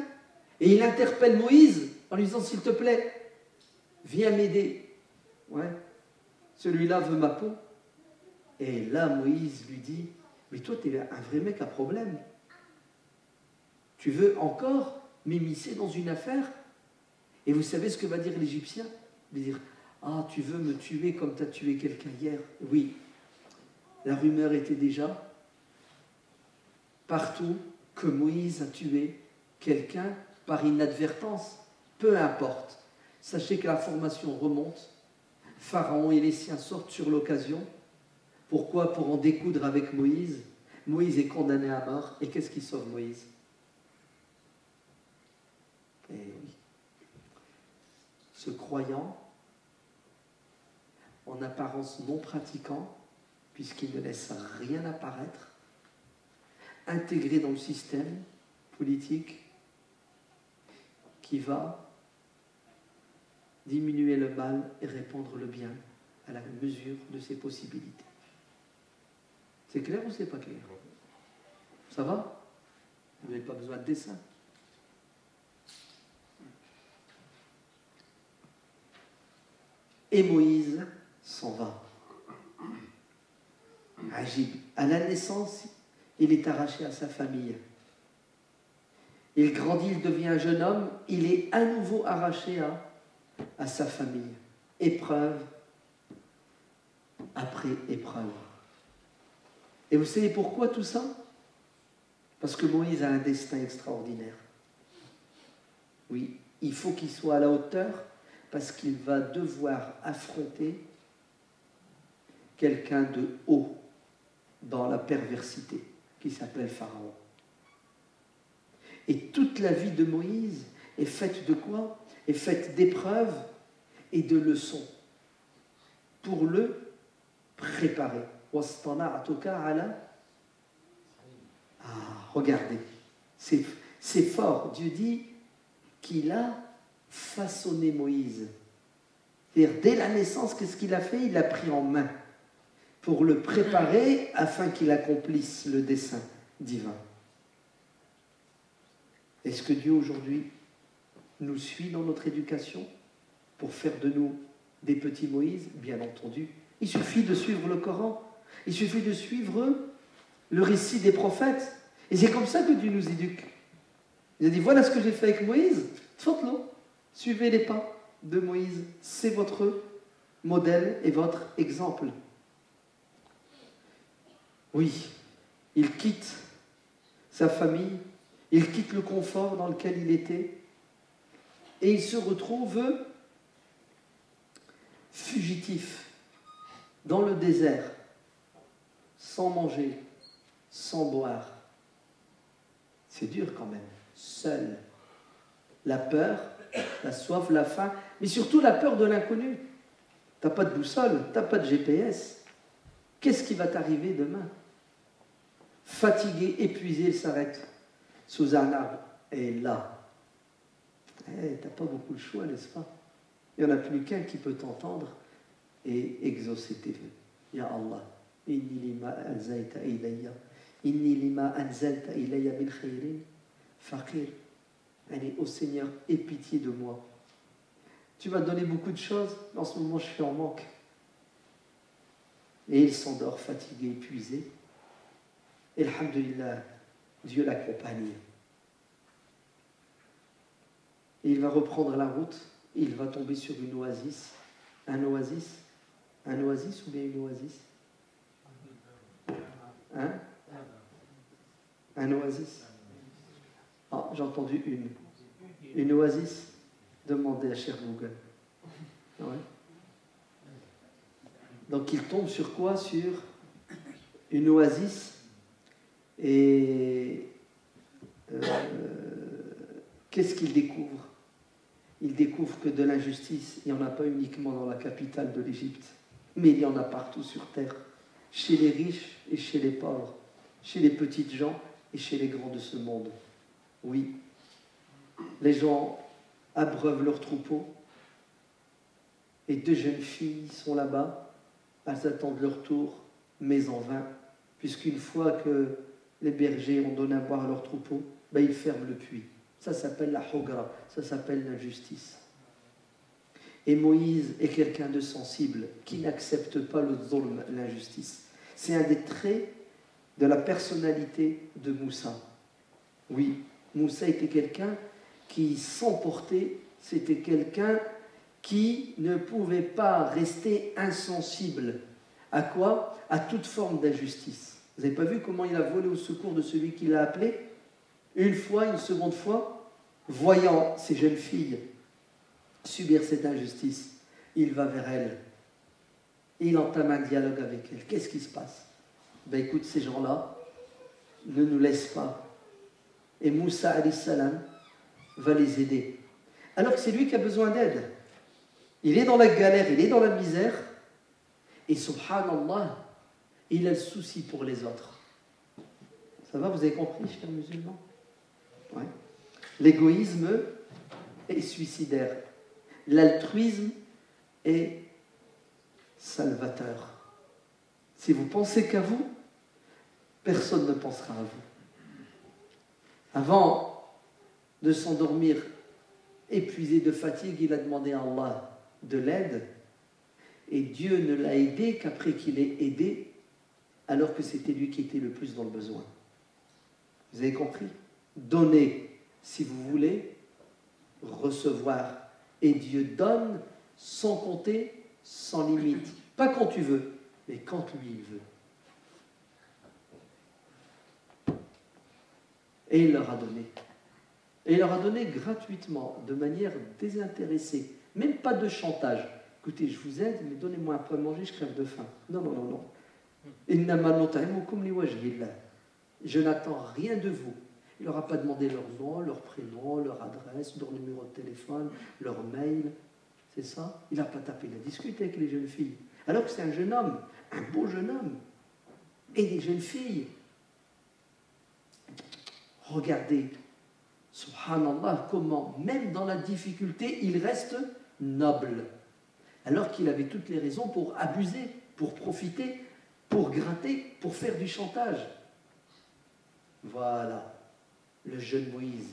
Speaker 1: et il interpelle Moïse en lui disant « S'il te plaît, viens m'aider. » Ouais, celui-là veut ma peau. Et là, Moïse lui dit « Mais toi, tu es un vrai mec à problème. Tu veux encore m'immiscer dans une affaire ?» Et vous savez ce que va dire l'Égyptien? Il va dire « Ah, tu veux me tuer comme tu as tué quelqu'un hier ?» Oui, la rumeur était déjà partout que Moïse a tué quelqu'un par inadvertance. Peu importe. Sachez que l'information remonte. Pharaon et les siens sortent sur l'occasion. Pourquoi? Pour en découdre avec Moïse. Moïse est condamné à mort. Et qu'est-ce qui sauve Moïse? Eh oui. Ce croyant, en apparence non pratiquant, puisqu'il ne laisse rien apparaître, intégré dans le système politique qui va diminuer le mal et répandre le bien à la mesure de ses possibilités. C'est clair ou c'est pas clair? Ça va? Vous n'avez pas besoin de dessin. Et Moïse s'en va. Agib. À la naissance, il est arraché à sa famille. Il grandit, il devient un jeune homme, il est à nouveau arraché à sa famille. Épreuve après épreuve. Et vous savez pourquoi tout ça? Parce que Moïse a un destin extraordinaire. Oui, il faut qu'il soit à la hauteur parce qu'il va devoir affronter quelqu'un de haut dans la perversité qui s'appelle Pharaon. Et toute la vie de Moïse est faite de quoi? Est faite d'épreuves et de leçons pour le préparer. Regardez, c'est fort. Dieu dit qu'il a façonné Moïse. C'est-à-dire, dès la naissance, qu'est-ce qu'il a fait? Il l'a pris en main pour le préparer afin qu'il accomplisse le dessein divin. Est-ce que Dieu aujourd'hui nous suit dans notre éducation pour faire de nous des petits Moïse? Bien entendu. Il suffit de suivre le Coran. Il suffit de suivre le récit des prophètes. Et c'est comme ça que Dieu nous éduque. Il a dit, voilà ce que j'ai fait avec Moïse. Faites-le. Suivez les pas de Moïse. C'est votre modèle et votre exemple. Oui, il quitte sa famille, il quitte le confort dans lequel il était, et il se retrouve fugitif dans le désert, sans manger, sans boire. C'est dur quand même, seul. La peur, la soif, la faim, mais surtout la peur de l'inconnu. Tu n'as pas de boussole, tu n'as pas de GPS. Qu'est-ce qui va t'arriver demain? Fatigué, épuisé, il s'arrête sous un arbre. Et là, tu n'as pas beaucoup de choix, n'est-ce pas? Il n'y en a plus qu'un qui peut t'entendre et exaucer tes vœux. Ya Allah, inni lima anzalta ilayya, inni lima anzalta ilayya min khayrin, faqir. Allez, ô Seigneur, aie pitié de moi. Tu m'as donné beaucoup de choses, mais en ce moment je suis en manque. Et il s'endort fatigué, épuisé. Et alhamdulillah, Dieu l'accompagne. Et il va reprendre la route, et il va tomber sur une oasis. Un oasis ou bien une oasis? Hein? Un oasis. Ah, j'ai entendu une. Une oasis? Demandez à cher Google. Ouais. Donc il tombe sur quoi? Sur une oasis. Et qu'est-ce qu'il découvre? Il découvre que de l'injustice, il n'y en a pas uniquement dans la capitale de l'Égypte, mais il y en a partout sur terre, chez les riches et chez les pauvres, chez les petites gens et chez les grands de ce monde. Oui, les gens abreuvent leurs troupeaux et deux jeunes filles sont là-bas, elles attendent leur tour, mais en vain, puisqu'une fois que les bergers ont donné à boire à leurs troupeaux, ils ferment le puits. Ça s'appelle la hogra, ça s'appelle l'injustice. Et Moïse est quelqu'un de sensible, qui n'accepte pas le zulm, l'injustice. C'est un des traits de la personnalité de Moussa. Oui, Moussa était quelqu'un qui s'emportait, c'était quelqu'un qui ne pouvait pas rester insensible. À quoi? À toute forme d'injustice. Vous n'avez pas vu comment il a volé au secours de celui qui l'a appelé? Une fois, une seconde fois, voyant ces jeunes filles subir cette injustice, il va vers elles. Et il entame un dialogue avec elles. Qu'est-ce qui se passe? Écoute, ces gens-là ne nous laissent pas. Et Moussa alayhi salam va les aider. Alors que c'est lui qui a besoin d'aide. Il est dans la galère, il est dans la misère. Et subhanallah, il a le souci pour les autres. Ça va, vous avez compris, chers musulmans? Ouais. L'égoïsme est suicidaire. L'altruisme est salvateur. Si vous pensez qu'à vous, personne ne pensera à vous. Avant de s'endormir épuisé de fatigue, il a demandé à Allah de l'aide. Et Dieu ne l'a aidé qu'après qu'il ait aidé, alors que c'était lui qui était le plus dans le besoin. Vous avez compris? Donnez si vous voulez, recevoir. Et Dieu donne sans compter, sans limite. Pas quand tu veux, mais quand lui il veut. Et il leur a donné. Et il leur a donné gratuitement, de manière désintéressée. Même pas de chantage. Écoutez, je vous aide, mais donnez-moi un peu à manger, je crève de faim. Non, non, non, non. Je n'attends rien de vous. Il ne leur a pas demandé leur nom, leur prénom, leur adresse, leur numéro de téléphone, leur mail. C'est ça? Il n'a pas tapé, il a discuté avec les jeunes filles. Alors que c'est un jeune homme, un beau jeune homme. Et des jeunes filles. Regardez, subhanallah, comment, même dans la difficulté, il reste noble. Alors qu'il avait toutes les raisons pour abuser, pour profiter, pour gratter, pour faire du chantage. Voilà le jeune Moïse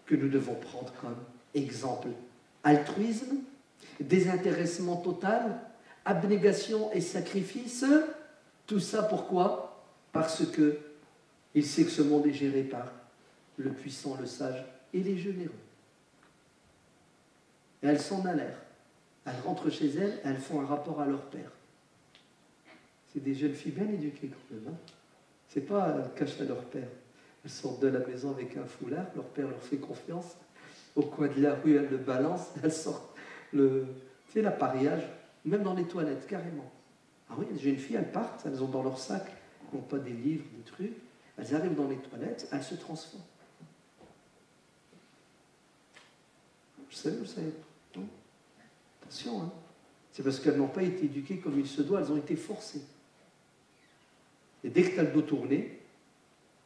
Speaker 1: que nous devons prendre comme exemple. Altruisme, désintéressement total, abnégation et sacrifice, tout ça pourquoi? Parce que il sait que ce monde est géré par le puissant, le sage et les généreux. Et elles s'en allèrent. Elles rentrent chez elles, elles font un rapport à leur père. C'est des jeunes filles bien éduquées quand même. Hein? C'est pas elles cachent à leur père. Elles sortent de la maison avec un foulard, leur père leur fait confiance. Au coin de la rue, elles le balancent, elles sortent l'appareillage, même dans les toilettes, carrément. Ah oui, les jeunes filles, elles partent, elles ont dans leur sac, non pas des livres, des trucs, elles arrivent dans les toilettes, elles se transforment. Vous savez. Non? Attention, hein. C'est parce qu'elles n'ont pas été éduquées comme il se doit, elles ont été forcées. Et dès que tu as le dos tourné,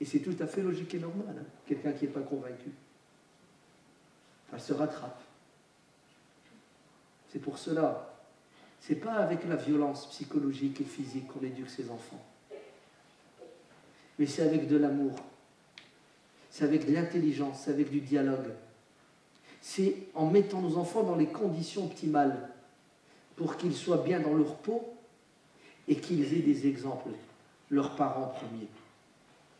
Speaker 1: et c'est tout à fait logique et normal, hein, quelqu'un qui n'est pas convaincu, elle se rattrape. C'est pour cela, Ce n'est pas avec la violence psychologique et physique qu'on éduque ses enfants. Mais c'est avec de l'amour. C'est avec de l'intelligence, c'est avec du dialogue. C'est en mettant nos enfants dans les conditions optimales pour qu'ils soient bien dans leur peau et qu'ils aient des exemples, leurs parents premiers.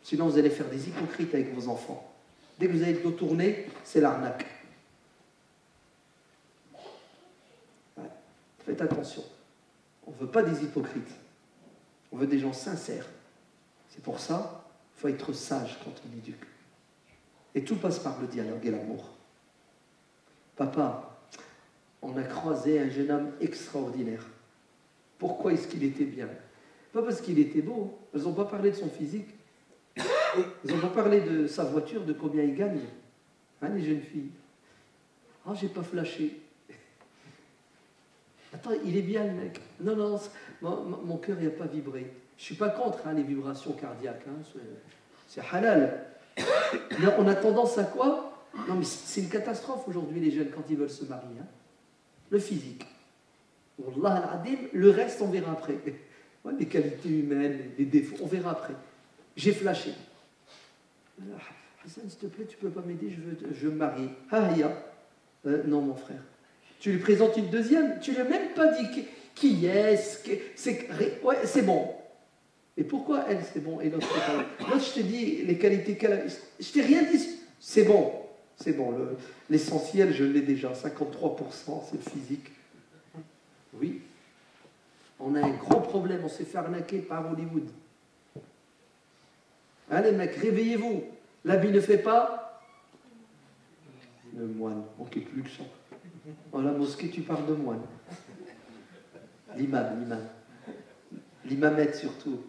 Speaker 1: Sinon, vous allez faire des hypocrites avec vos enfants. Dès que vous allez le dos tourné, c'est l'arnaque. Ouais. Faites attention. On ne veut pas des hypocrites. On veut des gens sincères. C'est pour ça qu'il faut être sage quand on éduque. Et tout passe par le dialogue et l'amour. Papa, on a croisé un jeune homme extraordinaire. Pourquoi est-ce qu'il était bien? Pas parce qu'il était beau. Ils n'ont pas parlé de son physique. Ils n'ont pas parlé de sa voiture, de combien il gagne. Hein, les jeunes filles. Ah, j'ai pas flashé. Attends, il est bien le mec. Non, non, mon cœur n'a pas vibré. Je ne suis pas contre les vibrations cardiaques. Hein, c'est halal. Mais on a tendance à quoi? Non, mais c'est une catastrophe aujourd'hui, les jeunes, quand ils veulent se marier. Hein. Le physique. Wallah al-adim, le reste, on verra après. Ouais, les qualités humaines, les défauts, on verra après. J'ai flashé. Hassan, s'il te plaît, tu ne peux pas m'aider, je veux me marier. Ah, non, mon frère. Tu lui présentes une deuxième, tu ne lui as même pas dit qui est-ce, ouais, c'est bon. Et pourquoi elle, c'est bon, et l'autre, c'est pas bon. L'autre, je te dis les qualités qu'elle a. Je t'ai rien dit, c'est bon. C'est bon, l'essentiel, je l'ai déjà. 53%, c'est le physique. Oui. On a un gros problème, on s'est fait arnaquer par Hollywood. Allez, mec, réveillez-vous. L'habit ne fait pas. Le moine, on ne plus que ça. Dans la mosquée, tu parles de moine. L'imam. L'imamette surtout.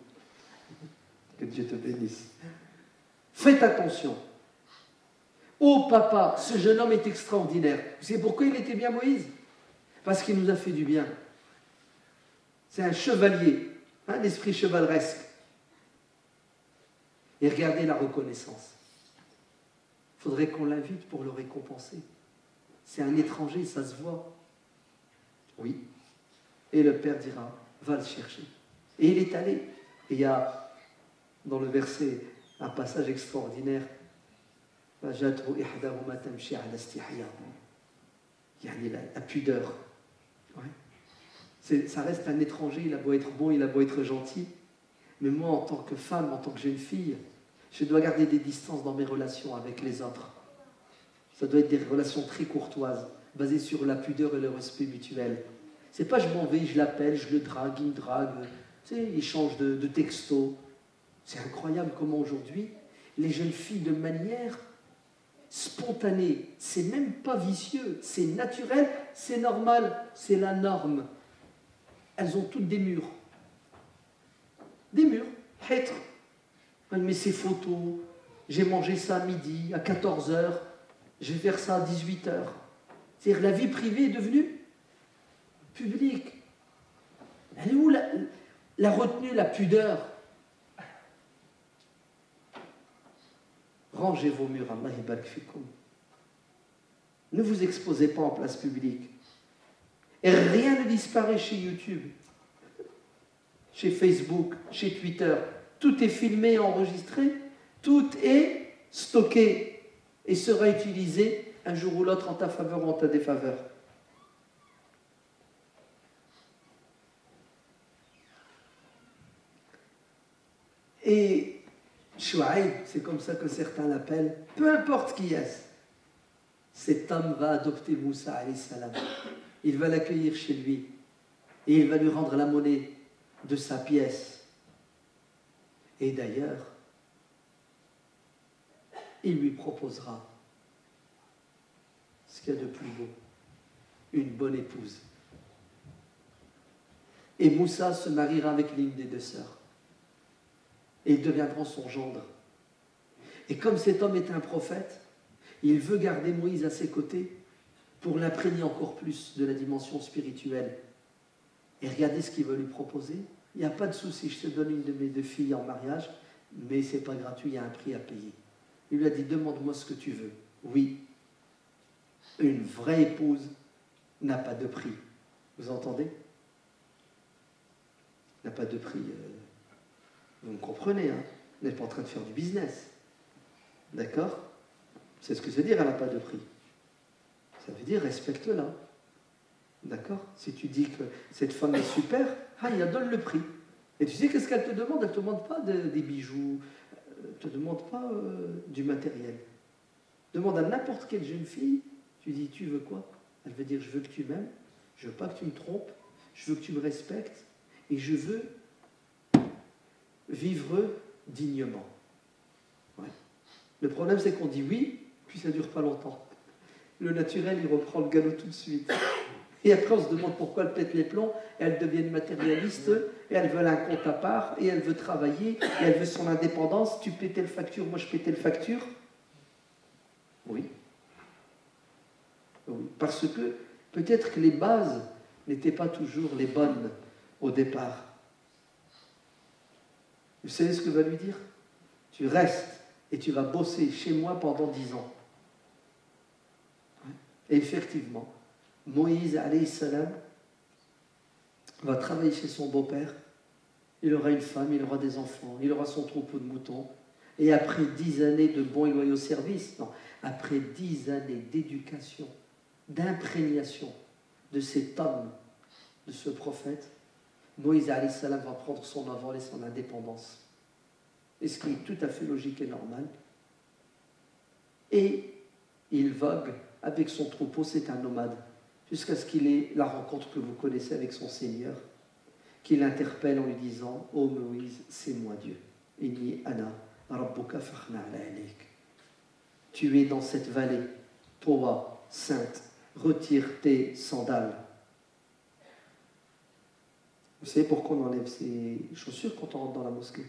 Speaker 1: Que Dieu te bénisse. Faites attention. Oh papa, ce jeune homme est extraordinaire. Vous savez pourquoi il était bien, Moïse? Parce qu'il nous a fait du bien. C'est un chevalier, un esprit chevaleresque. Et regardez la reconnaissance. Il faudrait qu'on l'invite pour le récompenser. C'est un étranger, ça se voit. Oui. Et le père dira, va le chercher. Et il est allé. Et il y a, dans le verset, un passage extraordinaire. La pudeur. Ouais. Ça reste un étranger, il a beau être bon, il a beau être gentil. Mais moi, en tant que femme, en tant que jeune fille, je dois garder des distances dans mes relations avec les autres. Ça doit être des relations très courtoises, basées sur la pudeur et le respect mutuel. C'est pas je m'en vais, je l'appelle, je le drague, il me drague. Tu sais, il change de texto. C'est incroyable comment aujourd'hui, les jeunes filles, de manière spontanée, c'est même pas vicieux, c'est naturel, c'est normal, c'est la norme. Elles ont toutes des murs. Des murs, être. Elle met ses photos, j'ai mangé ça à midi, à 14h, je vais faire ça à 18h. C'est-à-dire la vie privée est devenue publique. Elle est où la retenue, la pudeur? Rangez vos murs, Allah yabarak fikoum. Ne vous exposez pas en place publique. Et rien ne disparaît chez YouTube, chez Facebook, chez Twitter. Tout est filmé, enregistré, tout est stocké et sera utilisé un jour ou l'autre en ta faveur ou en ta défaveur. Et Chouaïb, c'est comme ça que certains l'appellent, peu importe qui est-ce, cet homme va adopter Moussa alayhi salam. Il va l'accueillir chez lui et il va lui rendre la monnaie de sa pièce. Et d'ailleurs, il lui proposera ce qu'il y a de plus beau, une bonne épouse. Et Moussa se mariera avec l'une des deux sœurs. Et ils deviendront son gendre. Et comme cet homme est un prophète, il veut garder Moïse à ses côtés pour l'imprégner encore plus de la dimension spirituelle. Et regardez ce qu'il veut lui proposer. Il n'y a pas de souci, je te donne une de mes deux filles en mariage, mais ce n'est pas gratuit, il y a un prix à payer. Il lui a dit, demande-moi ce que tu veux. Oui, une vraie épouse n'a pas de prix. Vous entendez? n'a pas de prix. Vous me comprenez, hein? Vous n'êtes pas en train de faire du business. D'accord? C'est ce que ça veut dire, elle n'a pas de prix. Ça veut dire respecte-la. D'accord? Si tu dis que cette femme est super, il donne le prix. Et tu sais qu'est-ce qu'elle te demande? Elle ne te demande pas des bijoux, elle ne te demande pas du matériel. Demande à n'importe quelle jeune fille, tu dis tu veux quoi? Elle veut dire je veux que tu m'aimes, je veux pas que tu me trompes, je veux que tu me respectes et je veux vivre dignement. Ouais. Le problème c'est qu'on dit oui, puis ça ne dure pas longtemps. Le naturel il reprend le galop tout de suite. Et après, on se demande pourquoi elles pètent les plombs, et elles deviennent matérialistes, et elles veulent un compte à part, et elles veulent travailler, et elles veulent son indépendance. Tu paies telle facture, moi je paie telle facture. Oui. Oui. Parce que peut-être que les bases n'étaient pas toujours les bonnes au départ. Vous savez ce que va lui dire? Tu restes et tu vas bosser chez moi pendant 10 ans. Et effectivement, Moïse, alayhi salam, va travailler chez son beau-père. Il aura une femme, il aura des enfants, il aura son troupeau de moutons. Et après 10 années de bons et loyaux services, non, après 10 années d'éducation, d'imprégnation de cet homme, de ce prophète, Moïse, alayhi salam, va prendre son envol et son indépendance. Et ce qui est tout à fait logique et normal. Et il vogue avec son troupeau, c'est un nomade. Jusqu'à ce qu'il ait la rencontre que vous connaissez avec son Seigneur, qu'il l'interpelle en lui disant « Oh Moïse, c'est moi Dieu. Inni ana rabbuka fakhna alayk. » Tu es dans cette vallée, toi, sainte, retire tes sandales. Vous savez pourquoi on enlève ses chaussures quand on rentre dans la mosquée?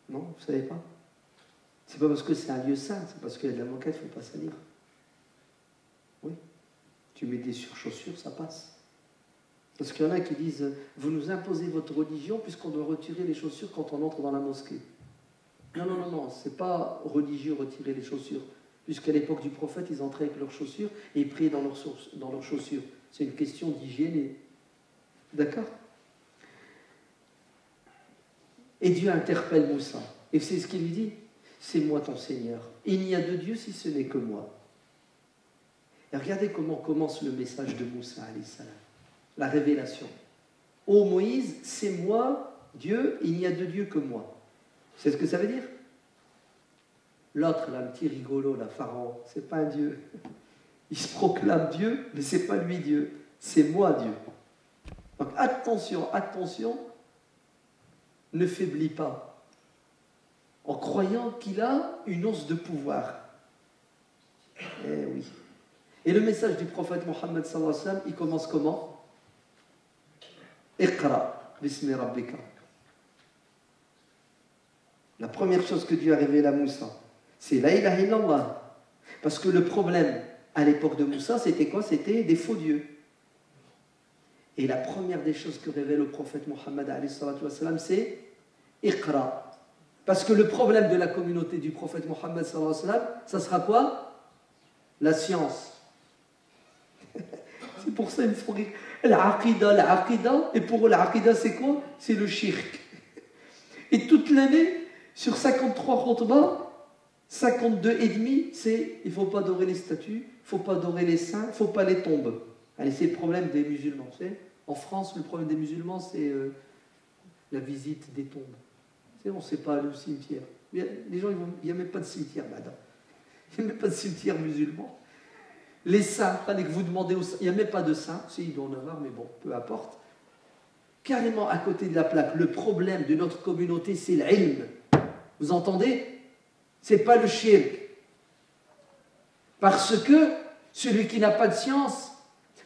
Speaker 1: Non, vous ne savez pas? C'est pas parce que c'est un lieu saint, c'est parce qu'il y a de la moquette, il ne faut pas salir. Oui. Tu mets des surchaussures, ça passe. Parce qu'il y en a qui disent « Vous nous imposez votre religion puisqu'on doit retirer les chaussures quand on entre dans la mosquée. » Non, non, non, non, c'est pas religieux retirer les chaussures. Puisqu'à l'époque du prophète, ils entraient avec leurs chaussures et ils priaient dans leurs chaussures. C'est une question d'hygiène. D'accord? Et Dieu interpelle Moussa. Et c'est ce qu'il lui dit. C'est moi ton Seigneur. Il n'y a de Dieu si ce n'est que moi. Et regardez comment commence le message de Moussa, alayhi salam. La révélation. Ô Moïse, c'est moi, Dieu, il n'y a de Dieu que moi. C'est ce que ça veut dire? L'autre, là, le petit rigolo, là, Pharaon, c'est pas un Dieu. Il se proclame Dieu, mais c'est pas lui Dieu. C'est moi Dieu. Donc attention, attention, ne faiblis pas en croyant qu'il a une once de pouvoir. Eh oui. Et le message du prophète Mohammed sallallahu alayhi wa sallam, il commence comment? Iqra, bismi rabbika. La première chose que Dieu a révélée à Moussa, c'est la ilaha illallah. Parce que le problème à l'époque de Moussa, c'était quoi? C'était des faux dieux. Et la première des choses que révèle le prophète Mohammed alayhi wa sallam, c'est Iqra. Parce que le problème de la communauté du prophète Mohammed sallallahu alayhi wa sallam, ça sera quoi? La science. C'est pour ça qu'ils me font rire. L'aqida, et pour eux, l'aqida, c'est quoi? C'est le shirk. Et toute l'année, sur 53 khutbahs, 52 et demi, c'est il ne faut pas adorer les statues, il ne faut pas adorer les saints, il ne faut pas les tombes. Allez, c'est le problème des musulmans. Vous savez, en France, le problème des musulmans, c'est la visite des tombes. On ne sait pas aller au cimetière. Les gens, il n'y a même pas de cimetière, madame. Il n'y a même pas de cimetière musulman. Les saints, fallait que vous demandez aux saints. Il n'y a même pas de saints. Si, il doit en avoir, mais bon, peu importe. Carrément à côté de la plaque, le problème de notre communauté, c'est l'ilm. Vous entendez? Ce n'est pas le shirk. Parce que celui qui n'a pas de science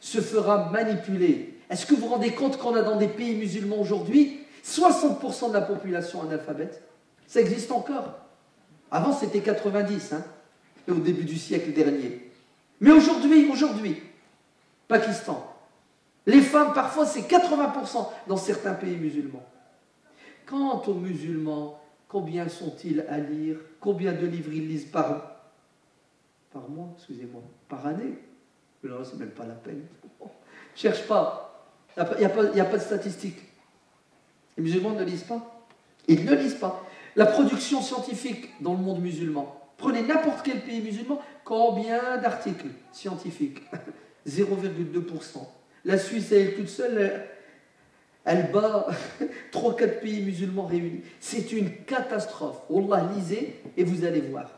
Speaker 1: se fera manipuler. Est-ce que vous vous rendez compte qu'on a dans des pays musulmans aujourd'hui 60% de la population analphabète? Ça existe encore. Avant, c'était 90, au début du siècle dernier. Mais aujourd'hui, Pakistan, les femmes, parfois, c'est 80% dans certains pays musulmans. Quant aux musulmans, combien sont-ils à lire? Combien de livres ils lisent par mois, excusez-moi, par année? Là, c'est même pas la peine. Cherche pas. Il n'y a pas de statistiques. Les musulmans ne lisent pas. Ils ne lisent pas. La production scientifique dans le monde musulman, prenez n'importe quel pays musulman, combien d'articles scientifiques? 0,2%. La Suisse, elle toute seule, elle bat 3-4 pays musulmans réunis. C'est une catastrophe. Wallah, lisez et vous allez voir.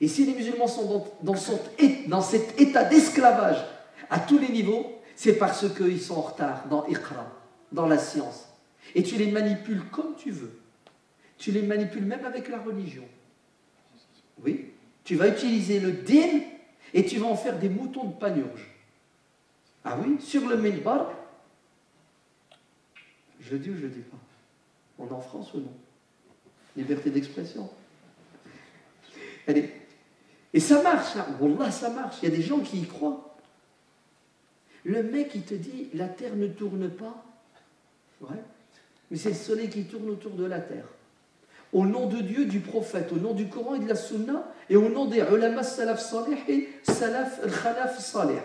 Speaker 1: Et si les musulmans sont dans cet état d'esclavage à tous les niveaux, c'est parce qu'ils sont en retard dans Iqra, dans la science. Et tu les manipules comme tu veux. Tu les manipules même avec la religion. Oui. Tu vas utiliser le din et tu vas en faire des moutons de panurge. Ah oui, sur le minbar. Je le dis ou je le dis pas? On est en France ou non? Liberté d'expression. Allez. Et ça marche, hein. Wallah, ça marche. Il y a des gens qui y croient. Le mec, il te dit, la terre ne tourne pas. Ouais. Mais c'est le soleil qui tourne autour de la terre. Au nom de Dieu, du prophète, au nom du Coran et de la Sunna, et au nom des ulama salaf salih et salaf al-khalaf salih.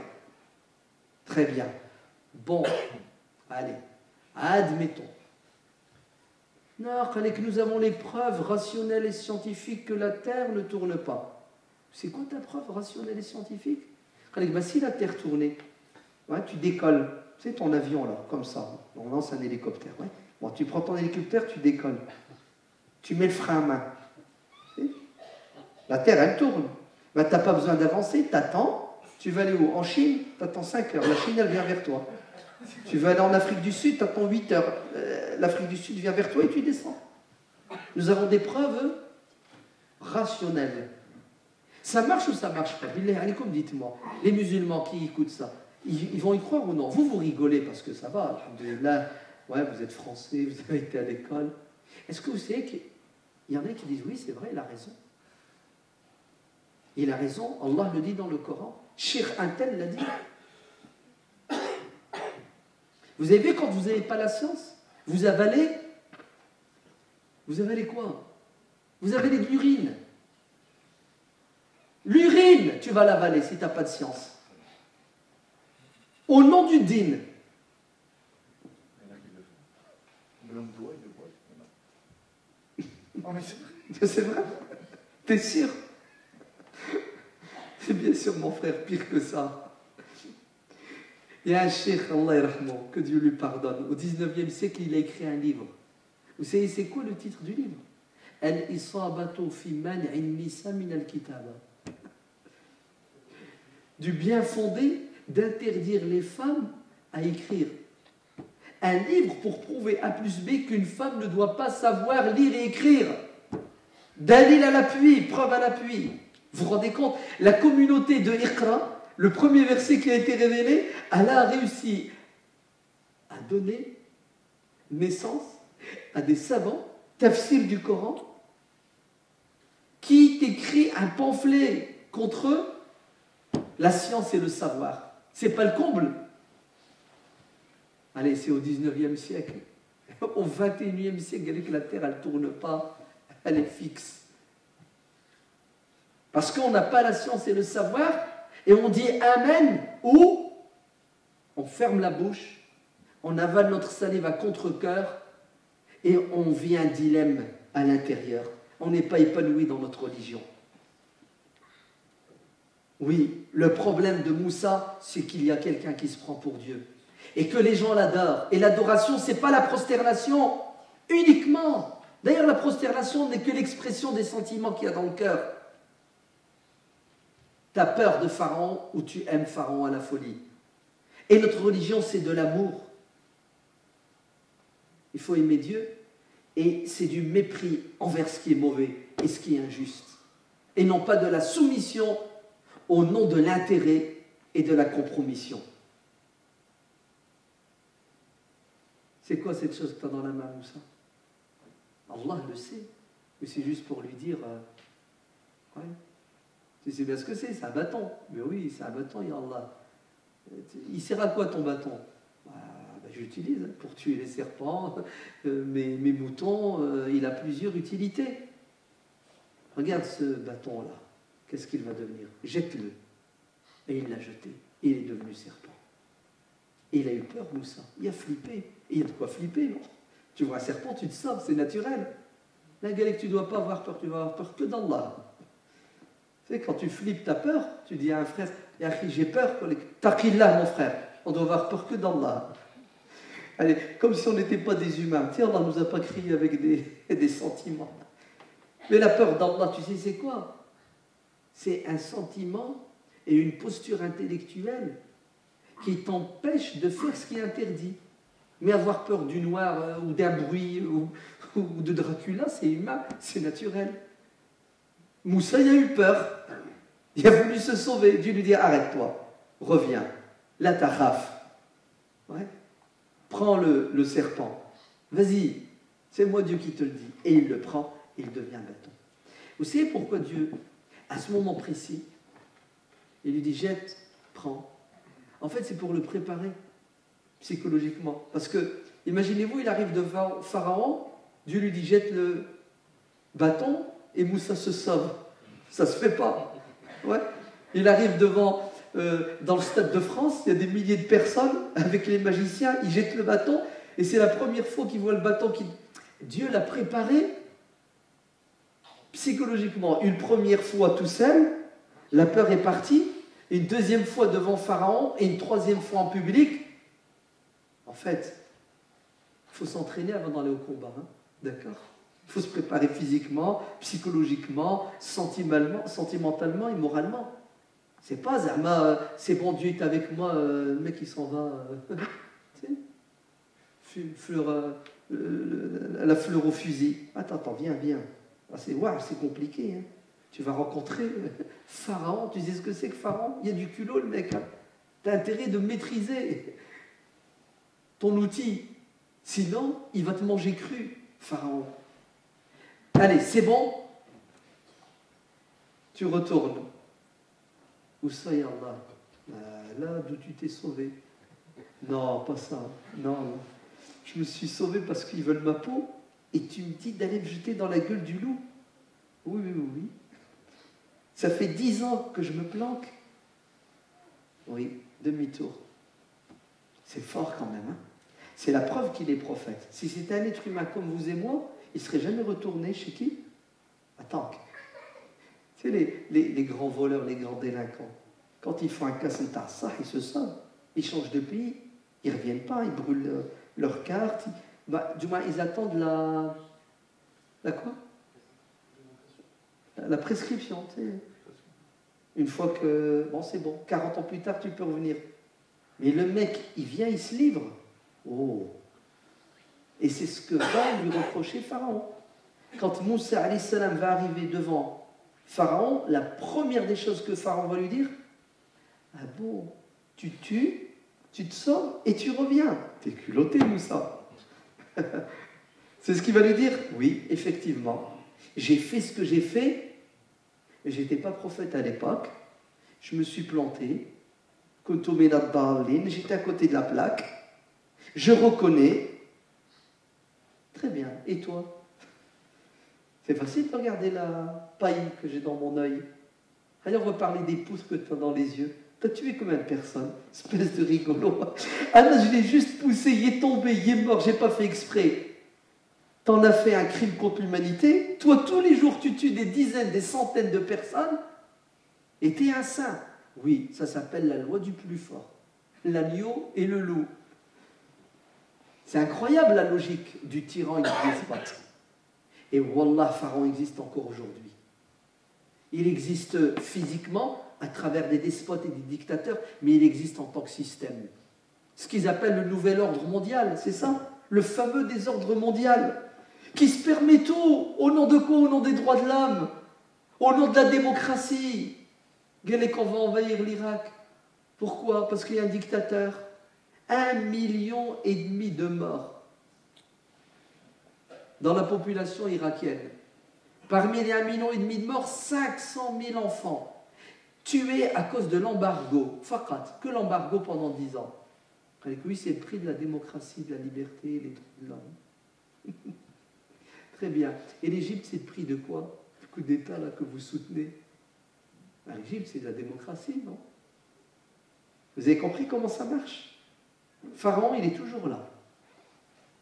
Speaker 1: Très bien. Bon, allez, admettons. Non, que nous avons les preuves rationnelles et scientifiques que la terre ne tourne pas. C'est quoi ta preuve rationnelle et scientifique? Bah, si la terre tournait, ouais, tu décolles. C'est ton avion là, comme ça. On lance un hélicoptère. Ouais. Bon, tu prends ton hélicoptère, tu décolles. Tu mets le frein à main. La terre, elle tourne. Bah, tu n'as pas besoin d'avancer, tu attends. Tu vas aller où? En Chine, tu attends 5 heures. La Chine, elle vient vers toi. Tu veux aller en Afrique du Sud, tu attends 8 heures. L'Afrique du Sud vient vers toi et tu descends. Nous avons des preuves rationnelles. Ça marche ou ça marche pas? Billah alaykoum, dites-moi. Les musulmans qui écoutent ça, ils vont y croire ou non? Vous rigolez parce que ça va. Alhamdulillah, ouais, vous êtes français, vous avez été à l'école. Est-ce que vous savez qu'il y en a qui disent oui, c'est vrai, il a raison. Il a raison, Allah le dit dans le Coran. Cheikh Intel l'a dit. Vous avez vu quand vous n'avez pas la science, vous avalez quoi? Vous avalez de l'urine. L'urine, tu vas l'avaler si tu n'as pas de science. Au nom du din. C'est vrai? T'es sûr? C'est bien sûr mon frère, pire que ça. Il y a un cheikh, Allah yarhamou, que Dieu lui pardonne. Au 19e siècle, il a écrit un livre. Vous savez, c'est quoi le titre du livre? Al-Isabatu fi man'in nisa min al-kitaba. Du bien fondé d'interdire les femmes à écrire. Un livre pour prouver A plus B qu'une femme ne doit pas savoir lire et écrire. Dalil à l'appui, preuve à l'appui. Vous vous rendez compte? La communauté de Iqra, le premier verset qui a été révélé, Allah a réussi à donner naissance à des savants, tafsir du Coran, qui t'écrit un pamphlet contre la science et le savoir. C'est pas le comble. Allez, c'est au 19e siècle. Au 21e siècle, avec la Terre, elle ne tourne pas, elle est fixe. Parce qu'on n'a pas la science et le savoir, et on dit Amen, ou on ferme la bouche, on avale notre salive à contre-cœur, et on vit un dilemme à l'intérieur. On n'est pas épanoui dans notre religion. Oui, le problème de Moussa, c'est qu'il y a quelqu'un qui se prend pour Dieu. Et que les gens l'adorent. Et l'adoration, ce n'est pas la prosternation uniquement. D'ailleurs, la prosternation n'est que l'expression des sentiments qu'il y a dans le cœur. Tu as peur de Pharaon ou tu aimes Pharaon à la folie. Et notre religion, c'est de l'amour. Il faut aimer Dieu. Et c'est du mépris envers ce qui est mauvais et ce qui est injuste. Et non pas de la soumission au nom de l'intérêt et de la compromission. C'est quoi cette chose que tu as dans la main, Moussa? Allah le sait. Mais c'est juste pour lui dire ouais. Tu sais bien ce que c'est un bâton. Mais oui, c'est un bâton, ya Allah. Il sert à quoi ton bâton? J'utilise pour tuer les serpents, mes moutons, il a plusieurs utilités. Regarde ce bâton-là. Qu'est-ce qu'il va devenir? Jette-le. Et il l'a jeté. Et il est devenu serpent. Et il a eu peur, Moussa. Il a flippé. Et il y a de quoi flipper, non? Tu vois un serpent, tu te sauves, c'est naturel. La galère, tu ne dois pas avoir peur, tu vas avoir peur que d'Allah. Tu sais, quand tu flippes, tu as peur, tu dis à un frère, j'ai peur, taqillah mon frère, on doit avoir peur que d'Allah. Allez, comme si on n'était pas des humains. Tu sais, Allah ne nous a pas créés avec des sentiments. Mais la peur d'Allah, tu sais, c'est quoi? C'est un sentiment et une posture intellectuelle qui t'empêche de faire ce qui est interdit. Mais avoir peur du noir ou d'un bruit ou de Dracula, c'est humain, c'est naturel. Moussa, il a eu peur. Il a voulu se sauver. Dieu lui dit, arrête-toi, reviens. Là, t'as raf. Ouais. Prends le serpent. Vas-y, c'est moi Dieu qui te le dit. Et il le prend, et il devient un bâton. Vous savez pourquoi Dieu, à ce moment précis, il lui dit, jette, prends. En fait, c'est pour le préparer psychologiquement. Parce que, imaginez-vous, il arrive devant Pharaon, Dieu lui dit, jette le bâton, et Moussa se sauve. Ça ne se fait pas. Ouais. Il arrive devant, dans le Stade de France, il y a des milliers de personnes avec les magiciens, ils jettent le bâton, et c'est la première fois qu'ils voient le bâton. Dieu l'a préparé psychologiquement. Une première fois tout seul, la peur est partie, une deuxième fois devant Pharaon, et une troisième fois en public. En fait, il faut s'entraîner avant d'aller au combat, hein. D'accord ? Il faut se préparer physiquement, psychologiquement, sentimentalement et moralement. C'est pas c'est bon, Dieu est avec moi, le mec il s'en va. Tu sais, la fleur au fusil. Attends, viens. Ah, c'est compliqué. Hein. Tu vas rencontrer Pharaon. Tu sais ce que c'est que Pharaon? Il y a du culot, le mec. Hein. Tu as intérêt de maîtriser ton outil. Sinon, il va te manger cru, Pharaon. Allez, c'est bon. Tu retournes. Où ça, ya Allah? Là d'où tu t'es sauvé. Non, pas ça. Non. Je me suis sauvé parce qu'ils veulent ma peau. Et tu me dis d'aller me jeter dans la gueule du loup. Oui. Ça fait 10 ans que je me planque. Oui, demi-tour. C'est fort quand même. Hein. C'est la preuve qu'il est prophète. Si c'était un être humain comme vous et moi, il ne serait jamais retourné chez qui? Attends. Tu sais, les grands voleurs, les grands délinquants, quand ils font un casse-tarsa, ils se sauvent. Ils changent de pays. Ils ne reviennent pas. Ils brûlent leurs cartes. Du moins, ils attendent la quoi? La prescription. Tu sais. Une fois que, bon, c'est bon, 40 ans plus tard, tu peux revenir. Mais le mec, il vient, il se livre. Oh. Et c'est ce que va lui reprocher Pharaon. Quand Moussa alayhi salam va arriver devant Pharaon, la première des choses que Pharaon va lui dire, ah bon, tu tues, tu te sauves et tu reviens. T'es culotté, Moussa. C'est ce qu'il va lui dire. Oui, effectivement. J'ai fait ce que j'ai fait. Je n'étais pas prophète à l'époque. Je me suis planté. J'étais à côté de la plaque. Je reconnais. Très bien. Et toi? C'est facile de regarder la paille que j'ai dans mon œil. Allez, on va parler des pouces que tu as dans les yeux. T'as tué combien de personnes? Espèce de rigolo. Ah non, je l'ai juste poussé, il est tombé, il est mort, j'ai pas fait exprès. T'en as fait un crime contre l'humanité. Toi, tous les jours, tu tues des dizaines, des centaines de personnes. Et t'es un saint. Oui, ça s'appelle la loi du plus fort. L'agneau et le loup. C'est incroyable la logique du tyran et du despote. Et Wallah, Pharaon existe encore aujourd'hui. Il existe physiquement à travers des despotes et des dictateurs, mais il existe en tant que système. Ce qu'ils appellent le nouvel ordre mondial, c'est ça? Le fameux désordre mondial, qui se permet tout. Au nom de quoi? Au nom des droits de l'homme, au nom de la démocratie. Regardez qu'on va envahir l'Irak. Pourquoi? Parce qu'il y a un dictateur. 1,5 million de morts dans la population irakienne. Parmi les 1,5 million de morts, 500 000 enfants tués à cause de l'embargo. Fakat, que l'embargo pendant 10 ans. Oui, c'est le prix de la démocratie, de la liberté, les droits de l'homme. Très bien. Et l'Égypte, c'est le prix de quoi? Le coup d'État là, que vous soutenez. L'Égypte, c'est de la démocratie, non? Vous avez compris comment ça marche? Pharaon, il est toujours là.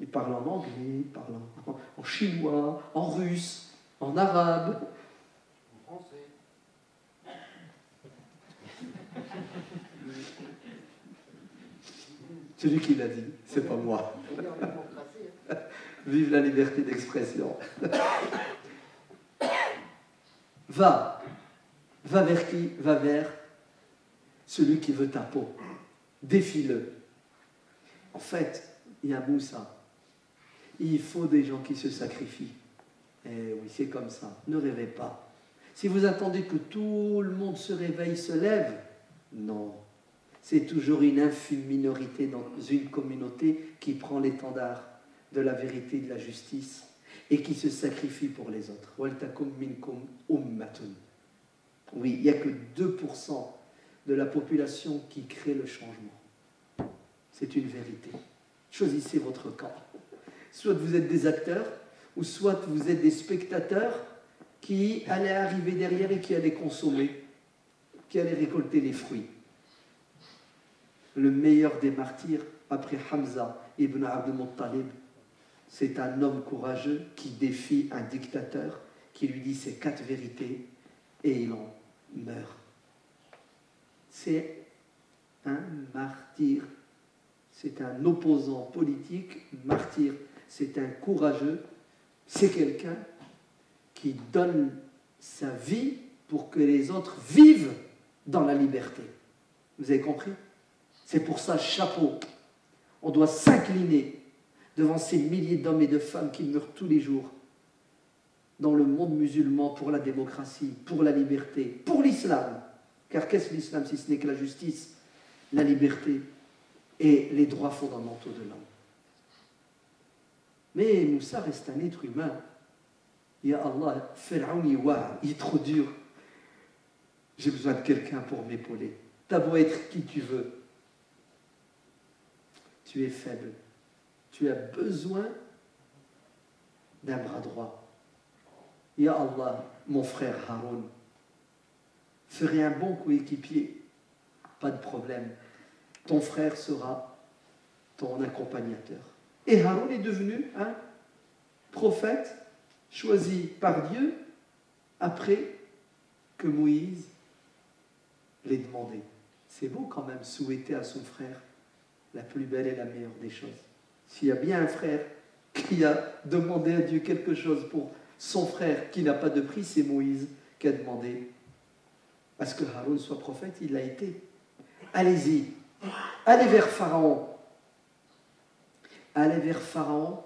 Speaker 1: Il parle en anglais, il parle en chinois, en russe, en arabe.
Speaker 2: En français.
Speaker 1: Celui qui l'a dit, c'est pas moi. Vive la liberté d'expression. Va vers qui? Va vers celui qui veut ta peau. Défie-le. En fait, il y a Moussa. Il faut des gens qui se sacrifient. Eh oui, c'est comme ça. Ne rêvez pas. Si vous attendez que tout le monde se réveille, se lève, non. C'est toujours une infime minorité dans une communauté qui prend l'étendard de la vérité et de la justice et qui se sacrifie pour les autres. Waltakum minkum ummatun. Oui, il n'y a que 2% de la population qui crée le changement. C'est une vérité. Choisissez votre camp. Soit vous êtes des acteurs, ou soit vous êtes des spectateurs qui allaient arriver derrière et qui allaient consommer, qui allaient récolter les fruits. Le meilleur des martyrs, après Hamza ibn Abd al-Muttalib, c'est un homme courageux qui défie un dictateur, qui lui dit ces 4 vérités, et il en meurt. C'est un martyr. C'est un opposant politique, martyr. C'est un courageux. C'est quelqu'un qui donne sa vie pour que les autres vivent dans la liberté. Vous avez compris? C'est pour ça, chapeau. On doit s'incliner devant ces milliers d'hommes et de femmes qui meurent tous les jours dans le monde musulman pour la démocratie, pour la liberté, pour l'islam. Car qu'est-ce que l'islam si ce n'est que la justice, la liberté et les droits fondamentaux de l'homme? Mais Moussa reste un être humain. Ya Allah, Pharaon il est trop dur. J'ai besoin de quelqu'un pour m'épauler. T'as beau être qui tu veux. Tu es faible. Tu as besoin d'un bras droit. Ya Allah, mon frère Haroun, ferait un bon coéquipier. Pas de problème. Ton frère sera ton accompagnateur. Et Haroun est devenu un prophète choisi par Dieu après que Moïse l'ait demandé. C'est beau quand même souhaiter à son frère la plus belle et la meilleure des choses. S'il y a bien un frère qui a demandé à Dieu quelque chose pour son frère qui n'a pas de prix, c'est Moïse qui a demandé à ce que Haroun soit prophète. Il l'a été. Allez-y, allez vers Pharaon. Allez vers Pharaon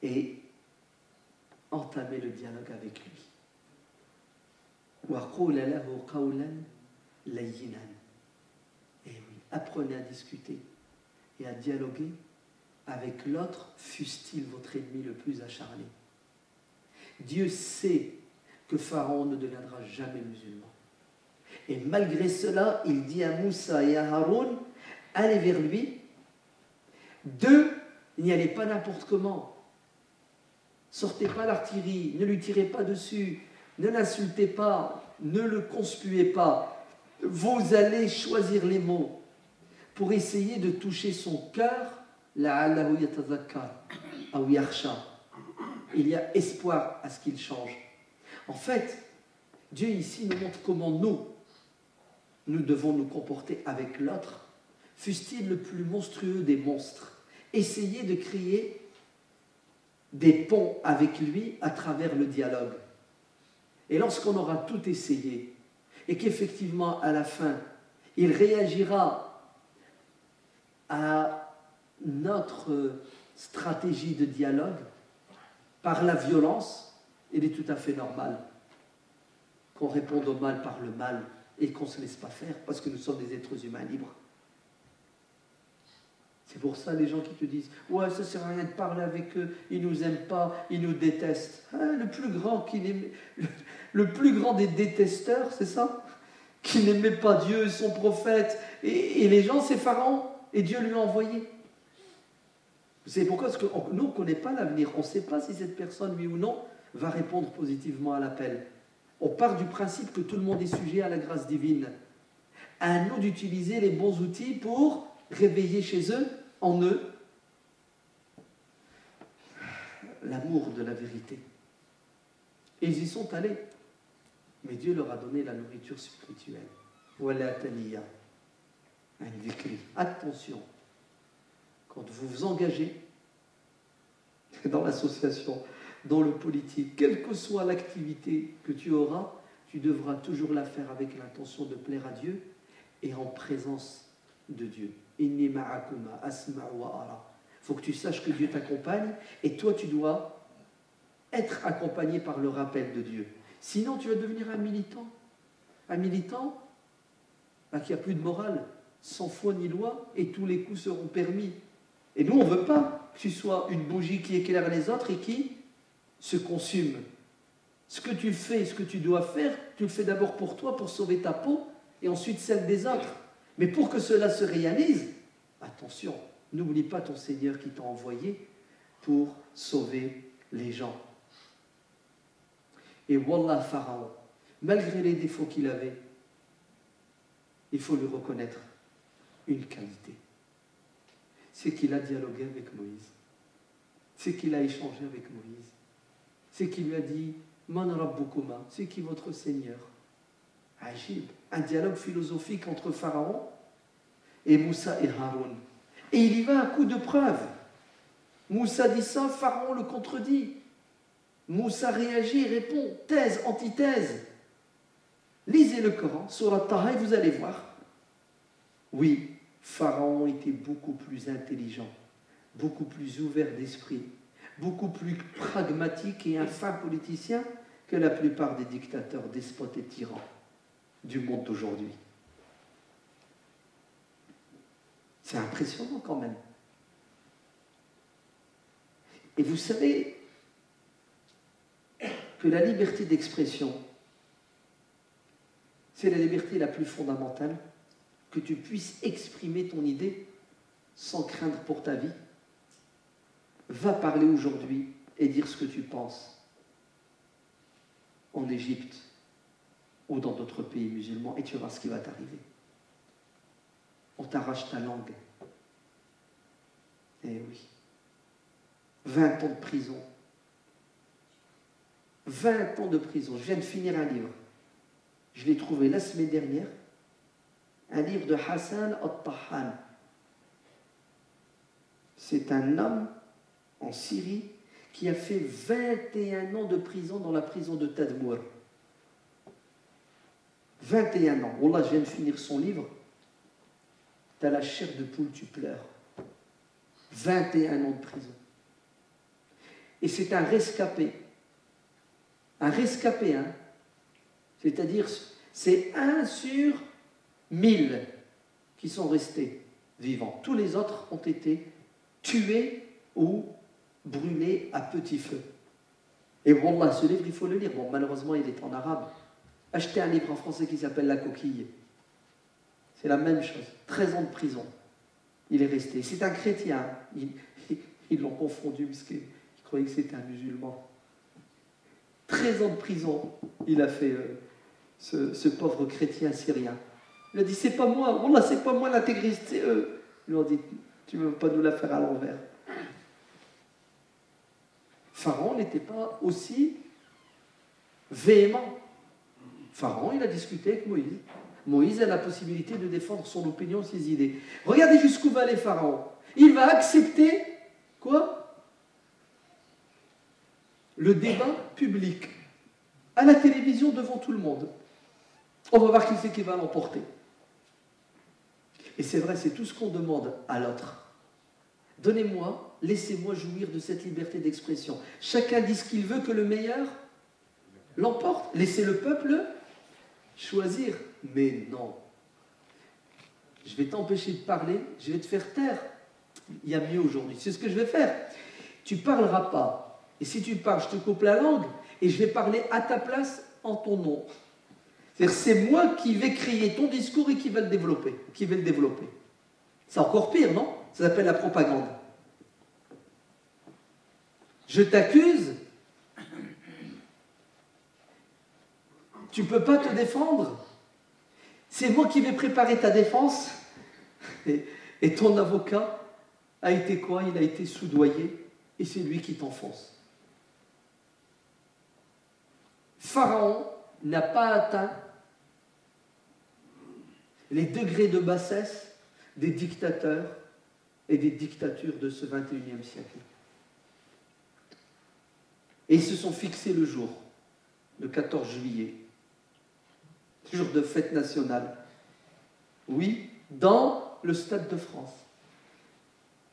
Speaker 1: et entamez le dialogue avec lui. Et oui, apprenez à discuter et à dialoguer avec l'autre, fût-il votre ennemi le plus acharné. Dieu sait que Pharaon ne deviendra jamais musulman. Et malgré cela, il dit à Moussa et à Haroun, allez vers lui. 2, n'y allez pas n'importe comment. Sortez pas l'artillerie, ne lui tirez pas dessus, ne l'insultez pas, ne le conspuez pas. Vous allez choisir les mots pour essayer de toucher son cœur. Il y a espoir à ce qu'il change. En fait, Dieu ici nous montre comment nous devons nous comporter avec l'autre, fût-il le plus monstrueux des monstres. Essayez de créer des ponts avec lui à travers le dialogue. Et lorsqu'on aura tout essayé, et qu'effectivement, à la fin, il réagira à notre stratégie de dialogue par la violence, il est tout à fait normal qu'on réponde au mal par le mal et qu'on ne se laisse pas faire, parce que nous sommes des êtres humains libres. C'est pour ça les gens qui te disent « Ouais, ça ne sert à rien de parler avec eux, ils ne nous aiment pas, ils nous détestent. Hein, » le plus grand des détesteurs, c'est ça? Qui n'aimait pas Dieu, son prophète, et les gens, c'est Pharaon, et Dieu lui a envoyé. C'est pourquoi? Parce que nous, on ne connaît pas l'avenir, on ne sait pas si cette personne, oui ou non, va répondre positivement à l'appel. On part du principe que tout le monde est sujet à la grâce divine. À nous d'utiliser les bons outils pour réveiller chez eux, en eux, l'amour de la vérité. Et ils y sont allés. Mais Dieu leur a donné la nourriture spirituelle. Wala taniya an dhikri. Attention, quand vous vous engagez dans l'association, dans le politique, quelle que soit l'activité que tu auras, tu devras toujours la faire avec l'intention de plaire à Dieu et en présence de Dieu. Inni ma'akuma asma'u wa ara. Il faut que tu saches que Dieu t'accompagne et toi tu dois être accompagné par le rappel de Dieu. Sinon tu vas devenir un militant. Un militant qui n'a plus de morale, sans foi ni loi, et tous les coups seront permis. Et nous on ne veut pas que tu sois une bougie qui éclaire les autres et qui se consume. Ce que tu fais, ce que tu dois faire, tu le fais d'abord pour toi, pour sauver ta peau, et ensuite celle des autres. Mais pour que cela se réalise, attention, n'oublie pas ton Seigneur qui t'a envoyé pour sauver les gens. Et Wallah, Pharaon, malgré les défauts qu'il avait, il faut lui reconnaître une qualité. C'est qu'il a dialogué avec Moïse. C'est qu'il a échangé avec Moïse. C'est qu'il lui a dit « Man Rabbukuma » c'est qui votre Seigneur? Ajib, un dialogue philosophique entre Pharaon et Moussa et Haroun. Et il y va à coup de preuve. Moussa dit ça, Pharaon le contredit. Moussa réagit et répond, thèse, antithèse. Lisez le Coran, Surat Taha, et vous allez voir. Oui, Pharaon était beaucoup plus intelligent, beaucoup plus ouvert d'esprit, beaucoup plus pragmatique et un fin politicien que la plupart des dictateurs, despotes et tyrans du monde d'aujourd'hui. C'est impressionnant quand même. Et vous savez que la liberté d'expression, c'est la liberté la plus fondamentale, que tu puisses exprimer ton idée sans craindre pour ta vie. Va parler aujourd'hui et dire ce que tu penses en Égypte ou dans d'autres pays musulmans et tu verras ce qui va t'arriver. On t'arrache ta langue. Eh oui. 20 ans de prison. 20 ans de prison. Je viens de finir un livre. Je l'ai trouvé la semaine dernière. Un livre de Hassan al-Tahan. C'est un homme en Syrie qui a fait 21 ans de prison dans la prison de Tadmour. 21 ans. Wallah, je viens de finir son livre. T'as la chair de poule, tu pleures. 21 ans de prison. Et c'est un rescapé. Un rescapé, hein. C'est-à-dire, c'est 1 sur 1000 qui sont restés vivants. Tous les autres ont été tués ou brûlés à petit feu. Et Wallah, ce livre, il faut le lire. Bon, malheureusement, il est en arabe. Achetez un livre en français qui s'appelle La Coquille. C'est la même chose. 13 ans de prison. Il est resté. C'est un chrétien. Ils l'ont confondu parce qu'ils croyaient que c'était un musulman. 13 ans de prison, il a fait ce pauvre chrétien syrien. Il a dit, c'est pas moi. Wallah, c'est pas moi l'intégriste, c'est eux. Ils lui ont dit, tu ne veux pas nous la faire à l'envers. Pharaon n'était pas aussi véhément. Pharaon, il a discuté avec Moïse. Moïse a la possibilité de défendre son opinion, ses idées. Regardez jusqu'où va aller Pharaon. Il va accepter, quoi? Le débat public, à la télévision, devant tout le monde. On va voir qui c'est qui va l'emporter. Et c'est vrai, c'est tout ce qu'on demande à l'autre. Donnez-moi, laissez-moi jouir de cette liberté d'expression. Chacun dit ce qu'il veut, que le meilleur l'emporte. Laissez le peuple choisir. Mais non. Je vais t'empêcher de parler, je vais te faire taire. Il y a mieux aujourd'hui. C'est ce que je vais faire. Tu ne parleras pas. Et si tu parles, je te coupe la langue et je vais parler à ta place en ton nom. C'est-à-dire, c'est moi qui vais créer ton discours et qui va le développer. C'est encore pire, non? Ça s'appelle la propagande. Je t'accuse. Tu ne peux pas te défendre. C'est moi qui vais préparer ta défense. Et ton avocat a été quoi? Il a été soudoyé. Et c'est lui qui t'enfonce. Pharaon n'a pas atteint les degrés de bassesse des dictateurs et des dictatures de ce 21e siècle. Et ils se sont fixés le jour, le 14 juillet, jour de fête nationale. Oui, dans le Stade de France.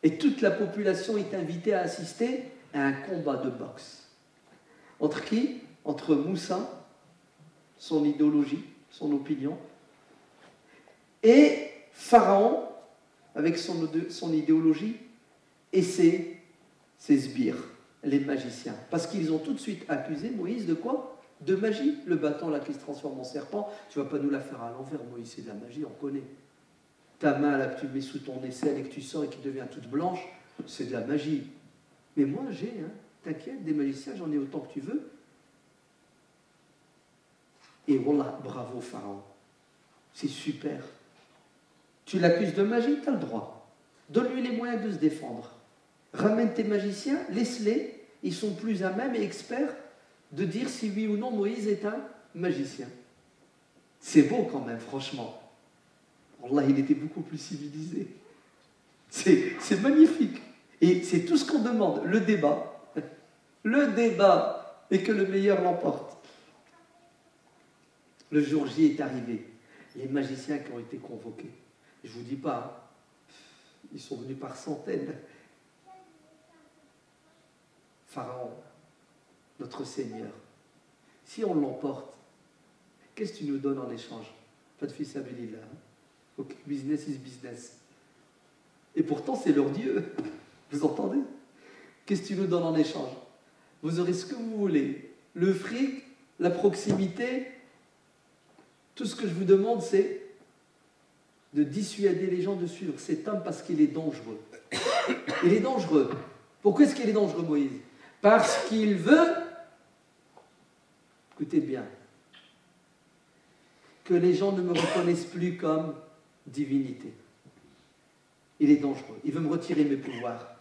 Speaker 1: Et toute la population est invitée à assister à un combat de boxe. Entre qui? Entre Moussa, son idéologie, son opinion, et Pharaon, avec son idéologie, et ses sbires, les magiciens. Parce qu'ils ont tout de suite accusé Moïse de quoi? De magie. Le bâton là qui se transforme en serpent, tu ne vas pas nous la faire à l'envers, Moïse, c'est de la magie, on connaît. Ta main là que tu mets sous ton aisselle et que tu sors et qui devient toute blanche, c'est de la magie. Mais moi j'ai, t'inquiète, des magiciens, j'en ai autant que tu veux. Et voilà, bravo Pharaon. C'est super. Tu l'accuses de magie, tu as le droit. Donne-lui les moyens de se défendre. Ramène tes magiciens, laisse-les, ils sont plus à même et experts de dire si oui ou non Moïse est un magicien. C'est beau quand même, franchement. Allah, il était beaucoup plus civilisé. C'est magnifique. Et c'est tout ce qu'on demande, le débat. Le débat, et que le meilleur l'emporte. Le jour J est arrivé. Les magiciens qui ont été convoqués. Je ne vous dis pas, ils sont venus par centaines. Pharaon, notre Seigneur, si on l'emporte, qu'est-ce que tu nous donnes en échange? Pas de fils abilillah. Ok, business is business. Et pourtant, c'est leur Dieu. Vous entendez? Qu'est-ce que tu nous donnes en échange? Vous aurez ce que vous voulez. Le fric, la proximité. Tout ce que je vous demande, c'est de dissuader les gens de suivre cet homme parce qu'il est dangereux. Il est dangereux. Pourquoi est-ce qu'il est dangereux, Moïse? Parce qu'il veut, écoutez bien, que les gens ne me reconnaissent plus comme divinité. Il est dangereux. Il veut me retirer mes pouvoirs.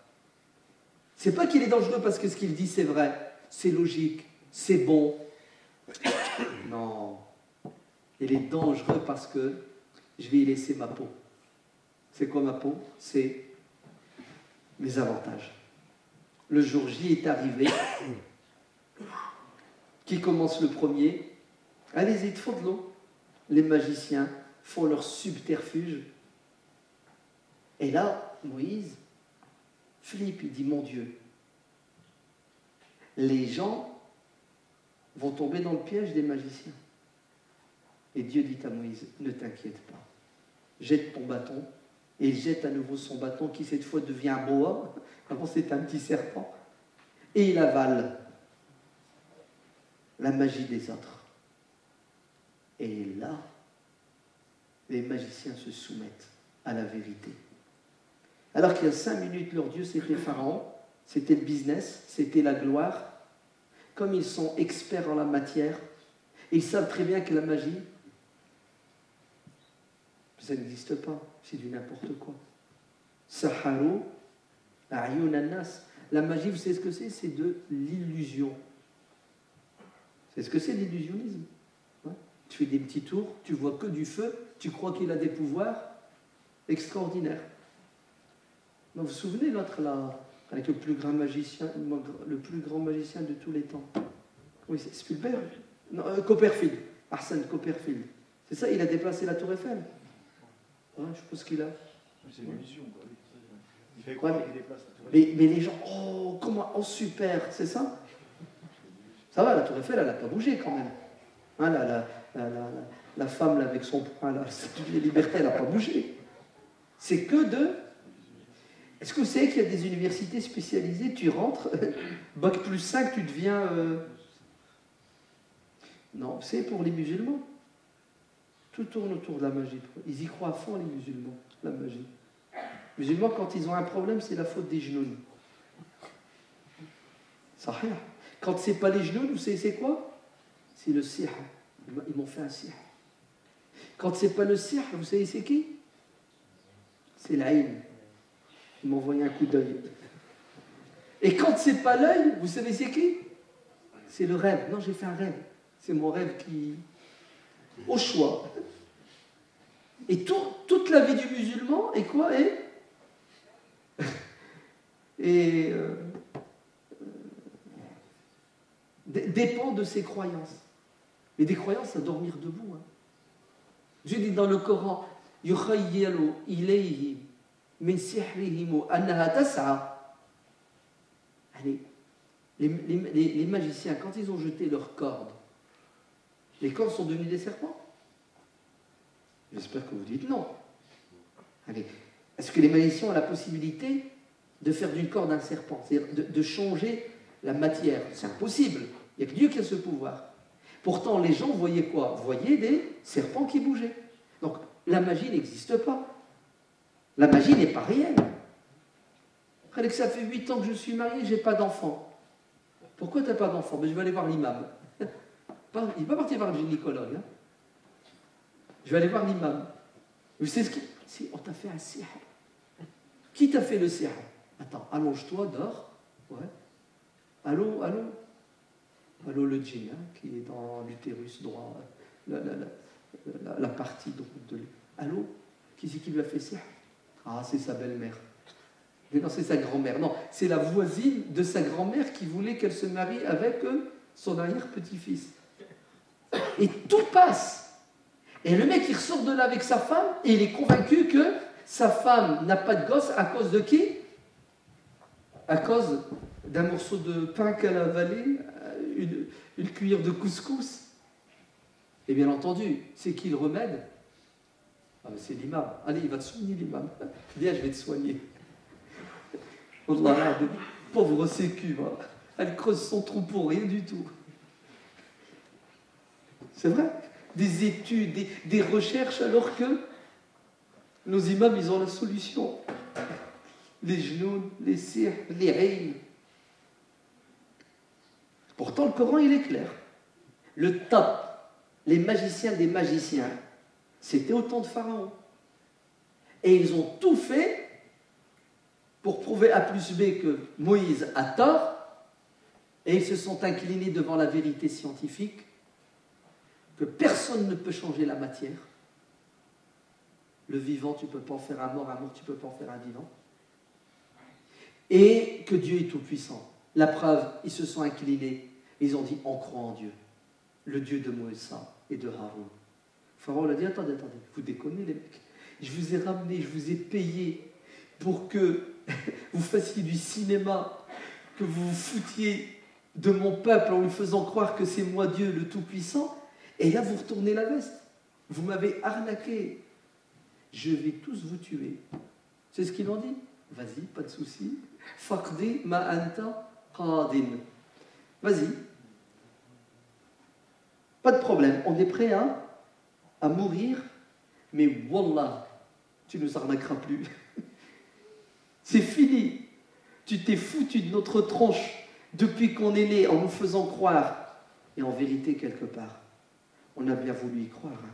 Speaker 1: C'est pas qu'il est dangereux parce que ce qu'il dit c'est vrai, c'est logique, c'est bon. Non. Il est dangereux parce que je vais y laisser ma peau. C'est quoi ma peau? C'est mes avantages. Le jour J est arrivé. Qui commence le premier? Allez-y, faites-le. Les magiciens font leur subterfuge. Et là, Moïse flippe, il dit, mon Dieu, les gens vont tomber dans le piège des magiciens. Et Dieu dit à Moïse, ne t'inquiète pas, jette ton bâton. Et il jette à nouveau son bâton qui cette fois devient un boa. Avant c'était un petit serpent. Et il avale la magie des autres. Et là, les magiciens se soumettent à la vérité. Alors qu'il y a 5 minutes, leur Dieu, c'était Pharaon, c'était le business, c'était la gloire. Comme ils sont experts en la matière, ils savent très bien que la magie, ça n'existe pas, c'est du n'importe quoi. Saharu, ayun an-nas. La magie, vous savez ce que c'est? C'est de l'illusion. C'est ce que c'est l'illusionnisme. Ouais. Tu fais des petits tours, tu vois que du feu, tu crois qu'il a des pouvoirs extraordinaires. Vous vous souvenez l'autre là, avec le plus grand magicien de tous les temps? Oui, c'est Spielberg. Non, Copperfield. Arsène Copperfield. C'est ça, il a déplacé la tour Eiffel. Ouais, je pense qu'il a.
Speaker 2: C'est une illusion, quoi. Il fait quoi qu'il déplace la tour
Speaker 1: Eiffel? Mais les gens, oh, comment, oh super, c'est ça? Ça va, la tour Eiffel, elle n'a pas bougé quand même. Hein, la femme là, avec son poing, là, la liberté, elle n'a pas bougé. C'est que de... Est-ce que vous savez qu'il y a des universités spécialisées? Tu rentres, bac plus 5, tu deviens... Non, c'est pour les musulmans. Tout tourne autour de la magie. Ils y croient à fond, les musulmans, la magie. Les musulmans, quand ils ont un problème, c'est la faute des genoux. Ça rien. Quand c'est pas les genoux, vous savez c'est quoi? C'est le sihr. Ils m'ont fait un sihr. Quand c'est pas le sihr, vous savez c'est qui? C'est l'aïn. Ils m'ont envoyé un coup d'œil. Et quand c'est pas l'œil, vous savez c'est qui? C'est le rêve. Non, j'ai fait un rêve. C'est mon rêve qui... Au choix. Et toute la vie du musulman est quoi? Dépend de ses croyances. Et des croyances à dormir debout. Hein. Dieu dit dans le Coran, يُخَيَّلُ إِلَيْهِ مِنْ سِحْرِهِمُ أَنَّهَا تَسْعَى. Allez, les magiciens, quand ils ont jeté leurs cordes, les cordes sont devenues des serpents? J'espère que vous dites non. Allez, est-ce que les magiciens ont la possibilité de faire d'une corde un serpent? C'est-à-dire de changer la matière? C'est impossible. Il n'y a que Dieu qui a ce pouvoir. Pourtant, les gens voyaient quoi? Voyaient des serpents qui bougeaient. Donc, la magie n'existe pas. La magie n'est pas réelle. Après que ça fait 8 ans que je suis marié, je n'ai pas d'enfant. Pourquoi tu n'as pas d'enfant? Ben, je vais aller voir l'imam. Il n'est pas parti voir le gynécologue. Hein. Je vais aller voir l'imam. Vous savez ce qui... On t'a fait un sihr. Qui t'a fait le sihr? Attends, allonge-toi, dors. Ouais. Allô, le djinn, hein, qui est dans l'utérus droit, la partie de lui. Allô, qui c'est qui lui a fait sihr? Ah, c'est sa belle-mère. Mais non, c'est sa grand-mère. Non, c'est la voisine de sa grand-mère qui voulait qu'elle se marie avec son arrière-petit-fils. Et tout passe. Et le mec, il ressort de là avec sa femme et il est convaincu que sa femme n'a pas de gosse à cause de qui? À cause d'un morceau de pain qu'elle a avalé, une cuillère de couscous. Et bien entendu, c'est qui le remède? Ah, c'est l'imam. Allez, il va te soigner, l'imam. Viens, je vais te soigner. Wallah, pauvre sécu, hein. Elle creuse son trou pour rien du tout. C'est vrai. Des études, des recherches, alors que nos imams, ils ont la solution. Les genoux, les sirs, les rayes. Pourtant, le Coran, il est clair. Le top, les magiciens des magiciens, c'était au temps de Pharaon. Et ils ont tout fait pour prouver A plus B que Moïse a tort, et ils se sont inclinés devant la vérité scientifique que personne ne peut changer la matière. Le vivant, tu ne peux pas en faire un mort, tu ne peux pas en faire un vivant. Et que Dieu est tout-puissant. La preuve, ils se sont inclinés, ils ont dit, on croit en Dieu, le Dieu de Moïse et de Haroun. Pharaon a dit, attendez, vous déconnez les mecs, je vous ai ramené, je vous ai payé pour que vous fassiez du cinéma, que vous vous foutiez de mon peuple en lui faisant croire que c'est moi Dieu le Tout-Puissant, et là vous retournez la veste. Vous m'avez arnaqué. Je vais tous vous tuer. C'est ce qu'ils ont dit. Vas-y, pas de souci. Faqdi ma anta qadin. Vas-y. Pas de problème. On est prêt à mourir, mais wallah, tu ne nous arnaqueras plus. C'est fini. Tu t'es foutu de notre tronche depuis qu'on est né en nous faisant croire. Et en vérité, quelque part, on a bien voulu y croire. Hein.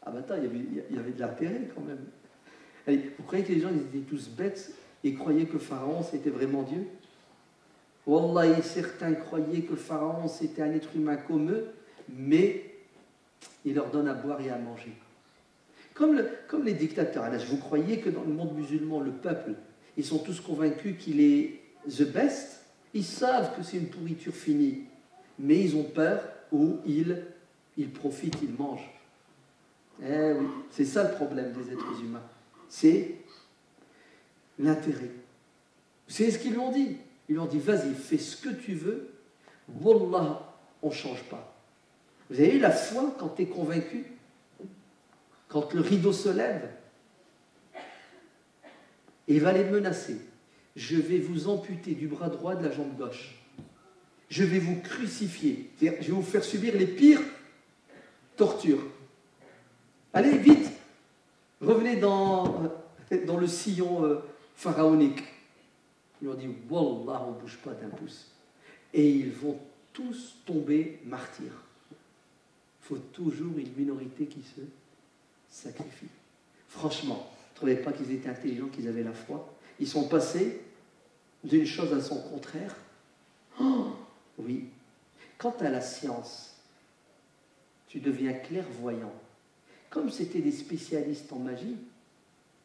Speaker 1: Ah bah attends, il y avait de l'intérêt quand même. Allez, vous croyez que les gens ils étaient tous bêtes et croyaient que Pharaon c'était vraiment Dieu? Wallah, certains croyaient que Pharaon c'était un être humain comme eux, mais il leur donne à boire et à manger. Comme les dictateurs. Alors, vous croyez que dans le monde musulman, le peuple, ils sont tous convaincus qu'il est the best? Ils savent que c'est une pourriture finie, mais ils ont peur ou ils profitent, ils mangent. Eh oui, c'est ça le problème des êtres humains. C'est l'intérêt. Vous savez ce qu'ils lui ont dit? Ils lui ont dit, vas-y, fais ce que tu veux. Wallah, on ne change pas. Vous avez eu la foi quand tu es convaincu? Quand le rideau se lève, et il va les menacer. Je vais vous amputer du bras droit de la jambe gauche. Je vais vous crucifier. C'est-à-dire, je vais vous faire subir les pires tortures. Allez, vite, revenez dans le sillon pharaonique. Ils lui ont dit, wallah, on ne bouge pas d'un pouce. Et ils vont tous tomber martyrs. Il faut toujours une minorité qui se sacrifie. Franchement, vous ne trouvez pas qu'ils étaient intelligents, qu'ils avaient la foi? Ils sont passés d'une chose à son contraire. Oh, oui. Quant à la science, tu deviens clairvoyant. Comme c'était des spécialistes en magie,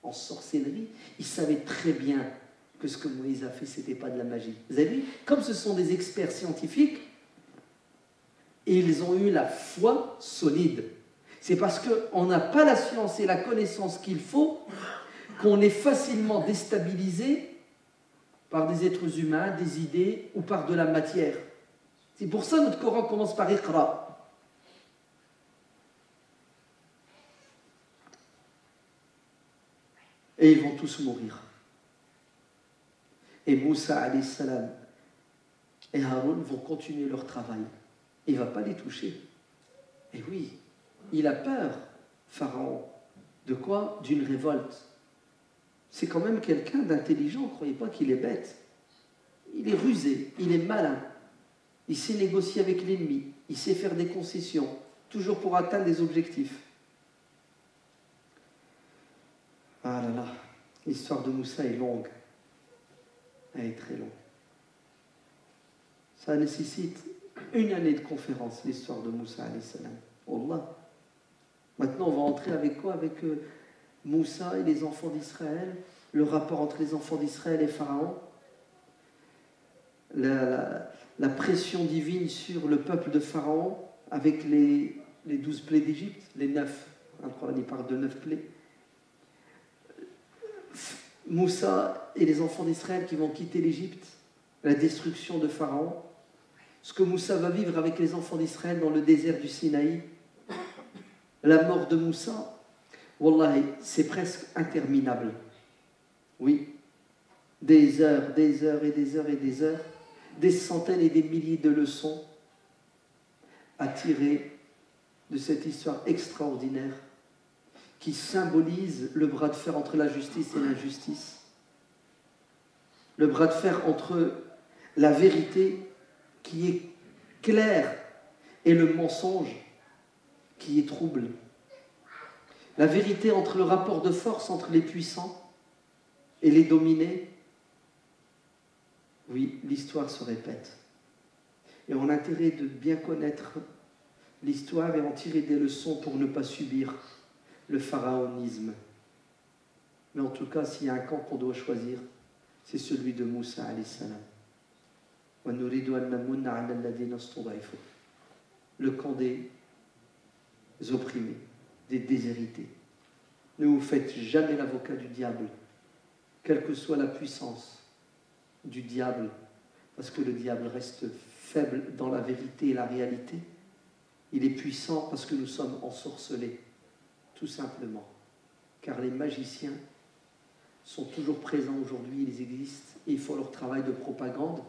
Speaker 1: en sorcellerie, ils savaient très bien que ce que Moïse a fait, ce n'était pas de la magie. Vous avez vu? Comme ce sont des experts scientifiques, et ils ont eu la foi solide. C'est parce qu'on n'a pas la science et la connaissance qu'il faut qu'on est facilement déstabilisé par des êtres humains, des idées ou par de la matière. C'est pour ça que notre Coran commence par Iqra. Et ils vont tous mourir. Et Moussa alayhi salam et Haroun vont continuer leur travail. Il ne va pas les toucher. Et oui, il a peur, Pharaon. De quoi? D'une révolte. C'est quand même quelqu'un d'intelligent, ne croyez pas qu'il est bête. Il est rusé, il est malin. Il sait négocier avec l'ennemi, il sait faire des concessions, toujours pour atteindre des objectifs. Ah là là, l'histoire de Moussa est longue. Elle est très longue. Ça nécessite une année de conférence, l'histoire de Moussa alayhi salam. Wallah. Maintenant, on va entrer avec quoi? Avec Moussa et les enfants d'Israël, le rapport entre les enfants d'Israël et Pharaon, la pression divine sur le peuple de Pharaon avec les 12 plaies d'Égypte, les 9. Il parle de 9 plaies. Moussa et les enfants d'Israël qui vont quitter l'Égypte, la destruction de Pharaon, ce que Moussa va vivre avec les enfants d'Israël dans le désert du Sinaï, la mort de Moussa, Wallahi, c'est presque interminable. Oui, des heures et des heures et des heures, des centaines et des milliers de leçons à tirer de cette histoire extraordinaire qui symbolise le bras de fer entre la justice et l'injustice, le bras de fer entre la vérité qui est claire et le mensonge qui est trouble, la vérité entre le rapport de force entre les puissants et les dominés. Oui, l'histoire se répète. Et on a intérêt de bien connaître l'histoire et en tirer des leçons pour ne pas subir le pharaonisme. Mais en tout cas, s'il y a un camp qu'on doit choisir, c'est celui de Moussa alayhi salam. Le camp des opprimés, des déshérités. Ne vous faites jamais l'avocat du diable, quelle que soit la puissance du diable, parce que le diable reste faible dans la vérité et la réalité. Il est puissant parce que nous sommes ensorcelés, tout simplement. Car les magiciens sont toujours présents aujourd'hui, ils existent, et ils font leur travail de propagande,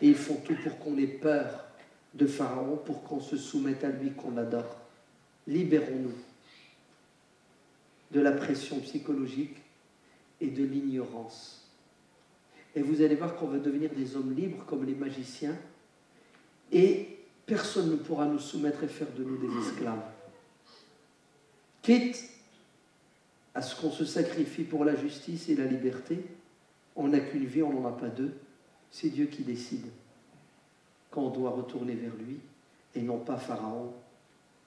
Speaker 1: et ils font tout pour qu'on ait peur de Pharaon, pour qu'on se soumette à lui, qu'on adore. Libérons-nous de la pression psychologique et de l'ignorance. Et vous allez voir qu'on va devenir des hommes libres comme les magiciens, et personne ne pourra nous soumettre et faire de nous des esclaves. Quitte à ce qu'on se sacrifie pour la justice et la liberté, on n'a qu'une vie, on n'en a pas deux, c'est Dieu qui décide quand on doit retourner vers lui, et non pas Pharaon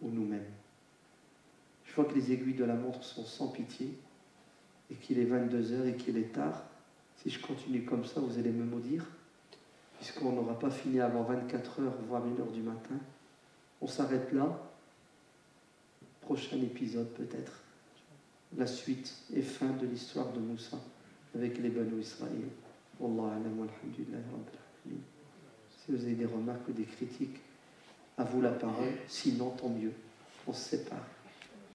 Speaker 1: ou nous-mêmes. Je vois que les aiguilles de la montre sont sans pitié, et qu'il est 22h et qu'il est tard. Si je continue comme ça, vous allez me maudire, puisqu'on n'aura pas fini avant 24h, voire 1h du matin. On s'arrête là. Prochain épisode peut-être. La suite et fin de l'histoire de Moussa avec les Banu Israël. Wallah alam walhamdulillah rabbil alamin. Si vous avez des remarques ou des critiques, à vous la parole. Sinon, tant mieux. On se sépare.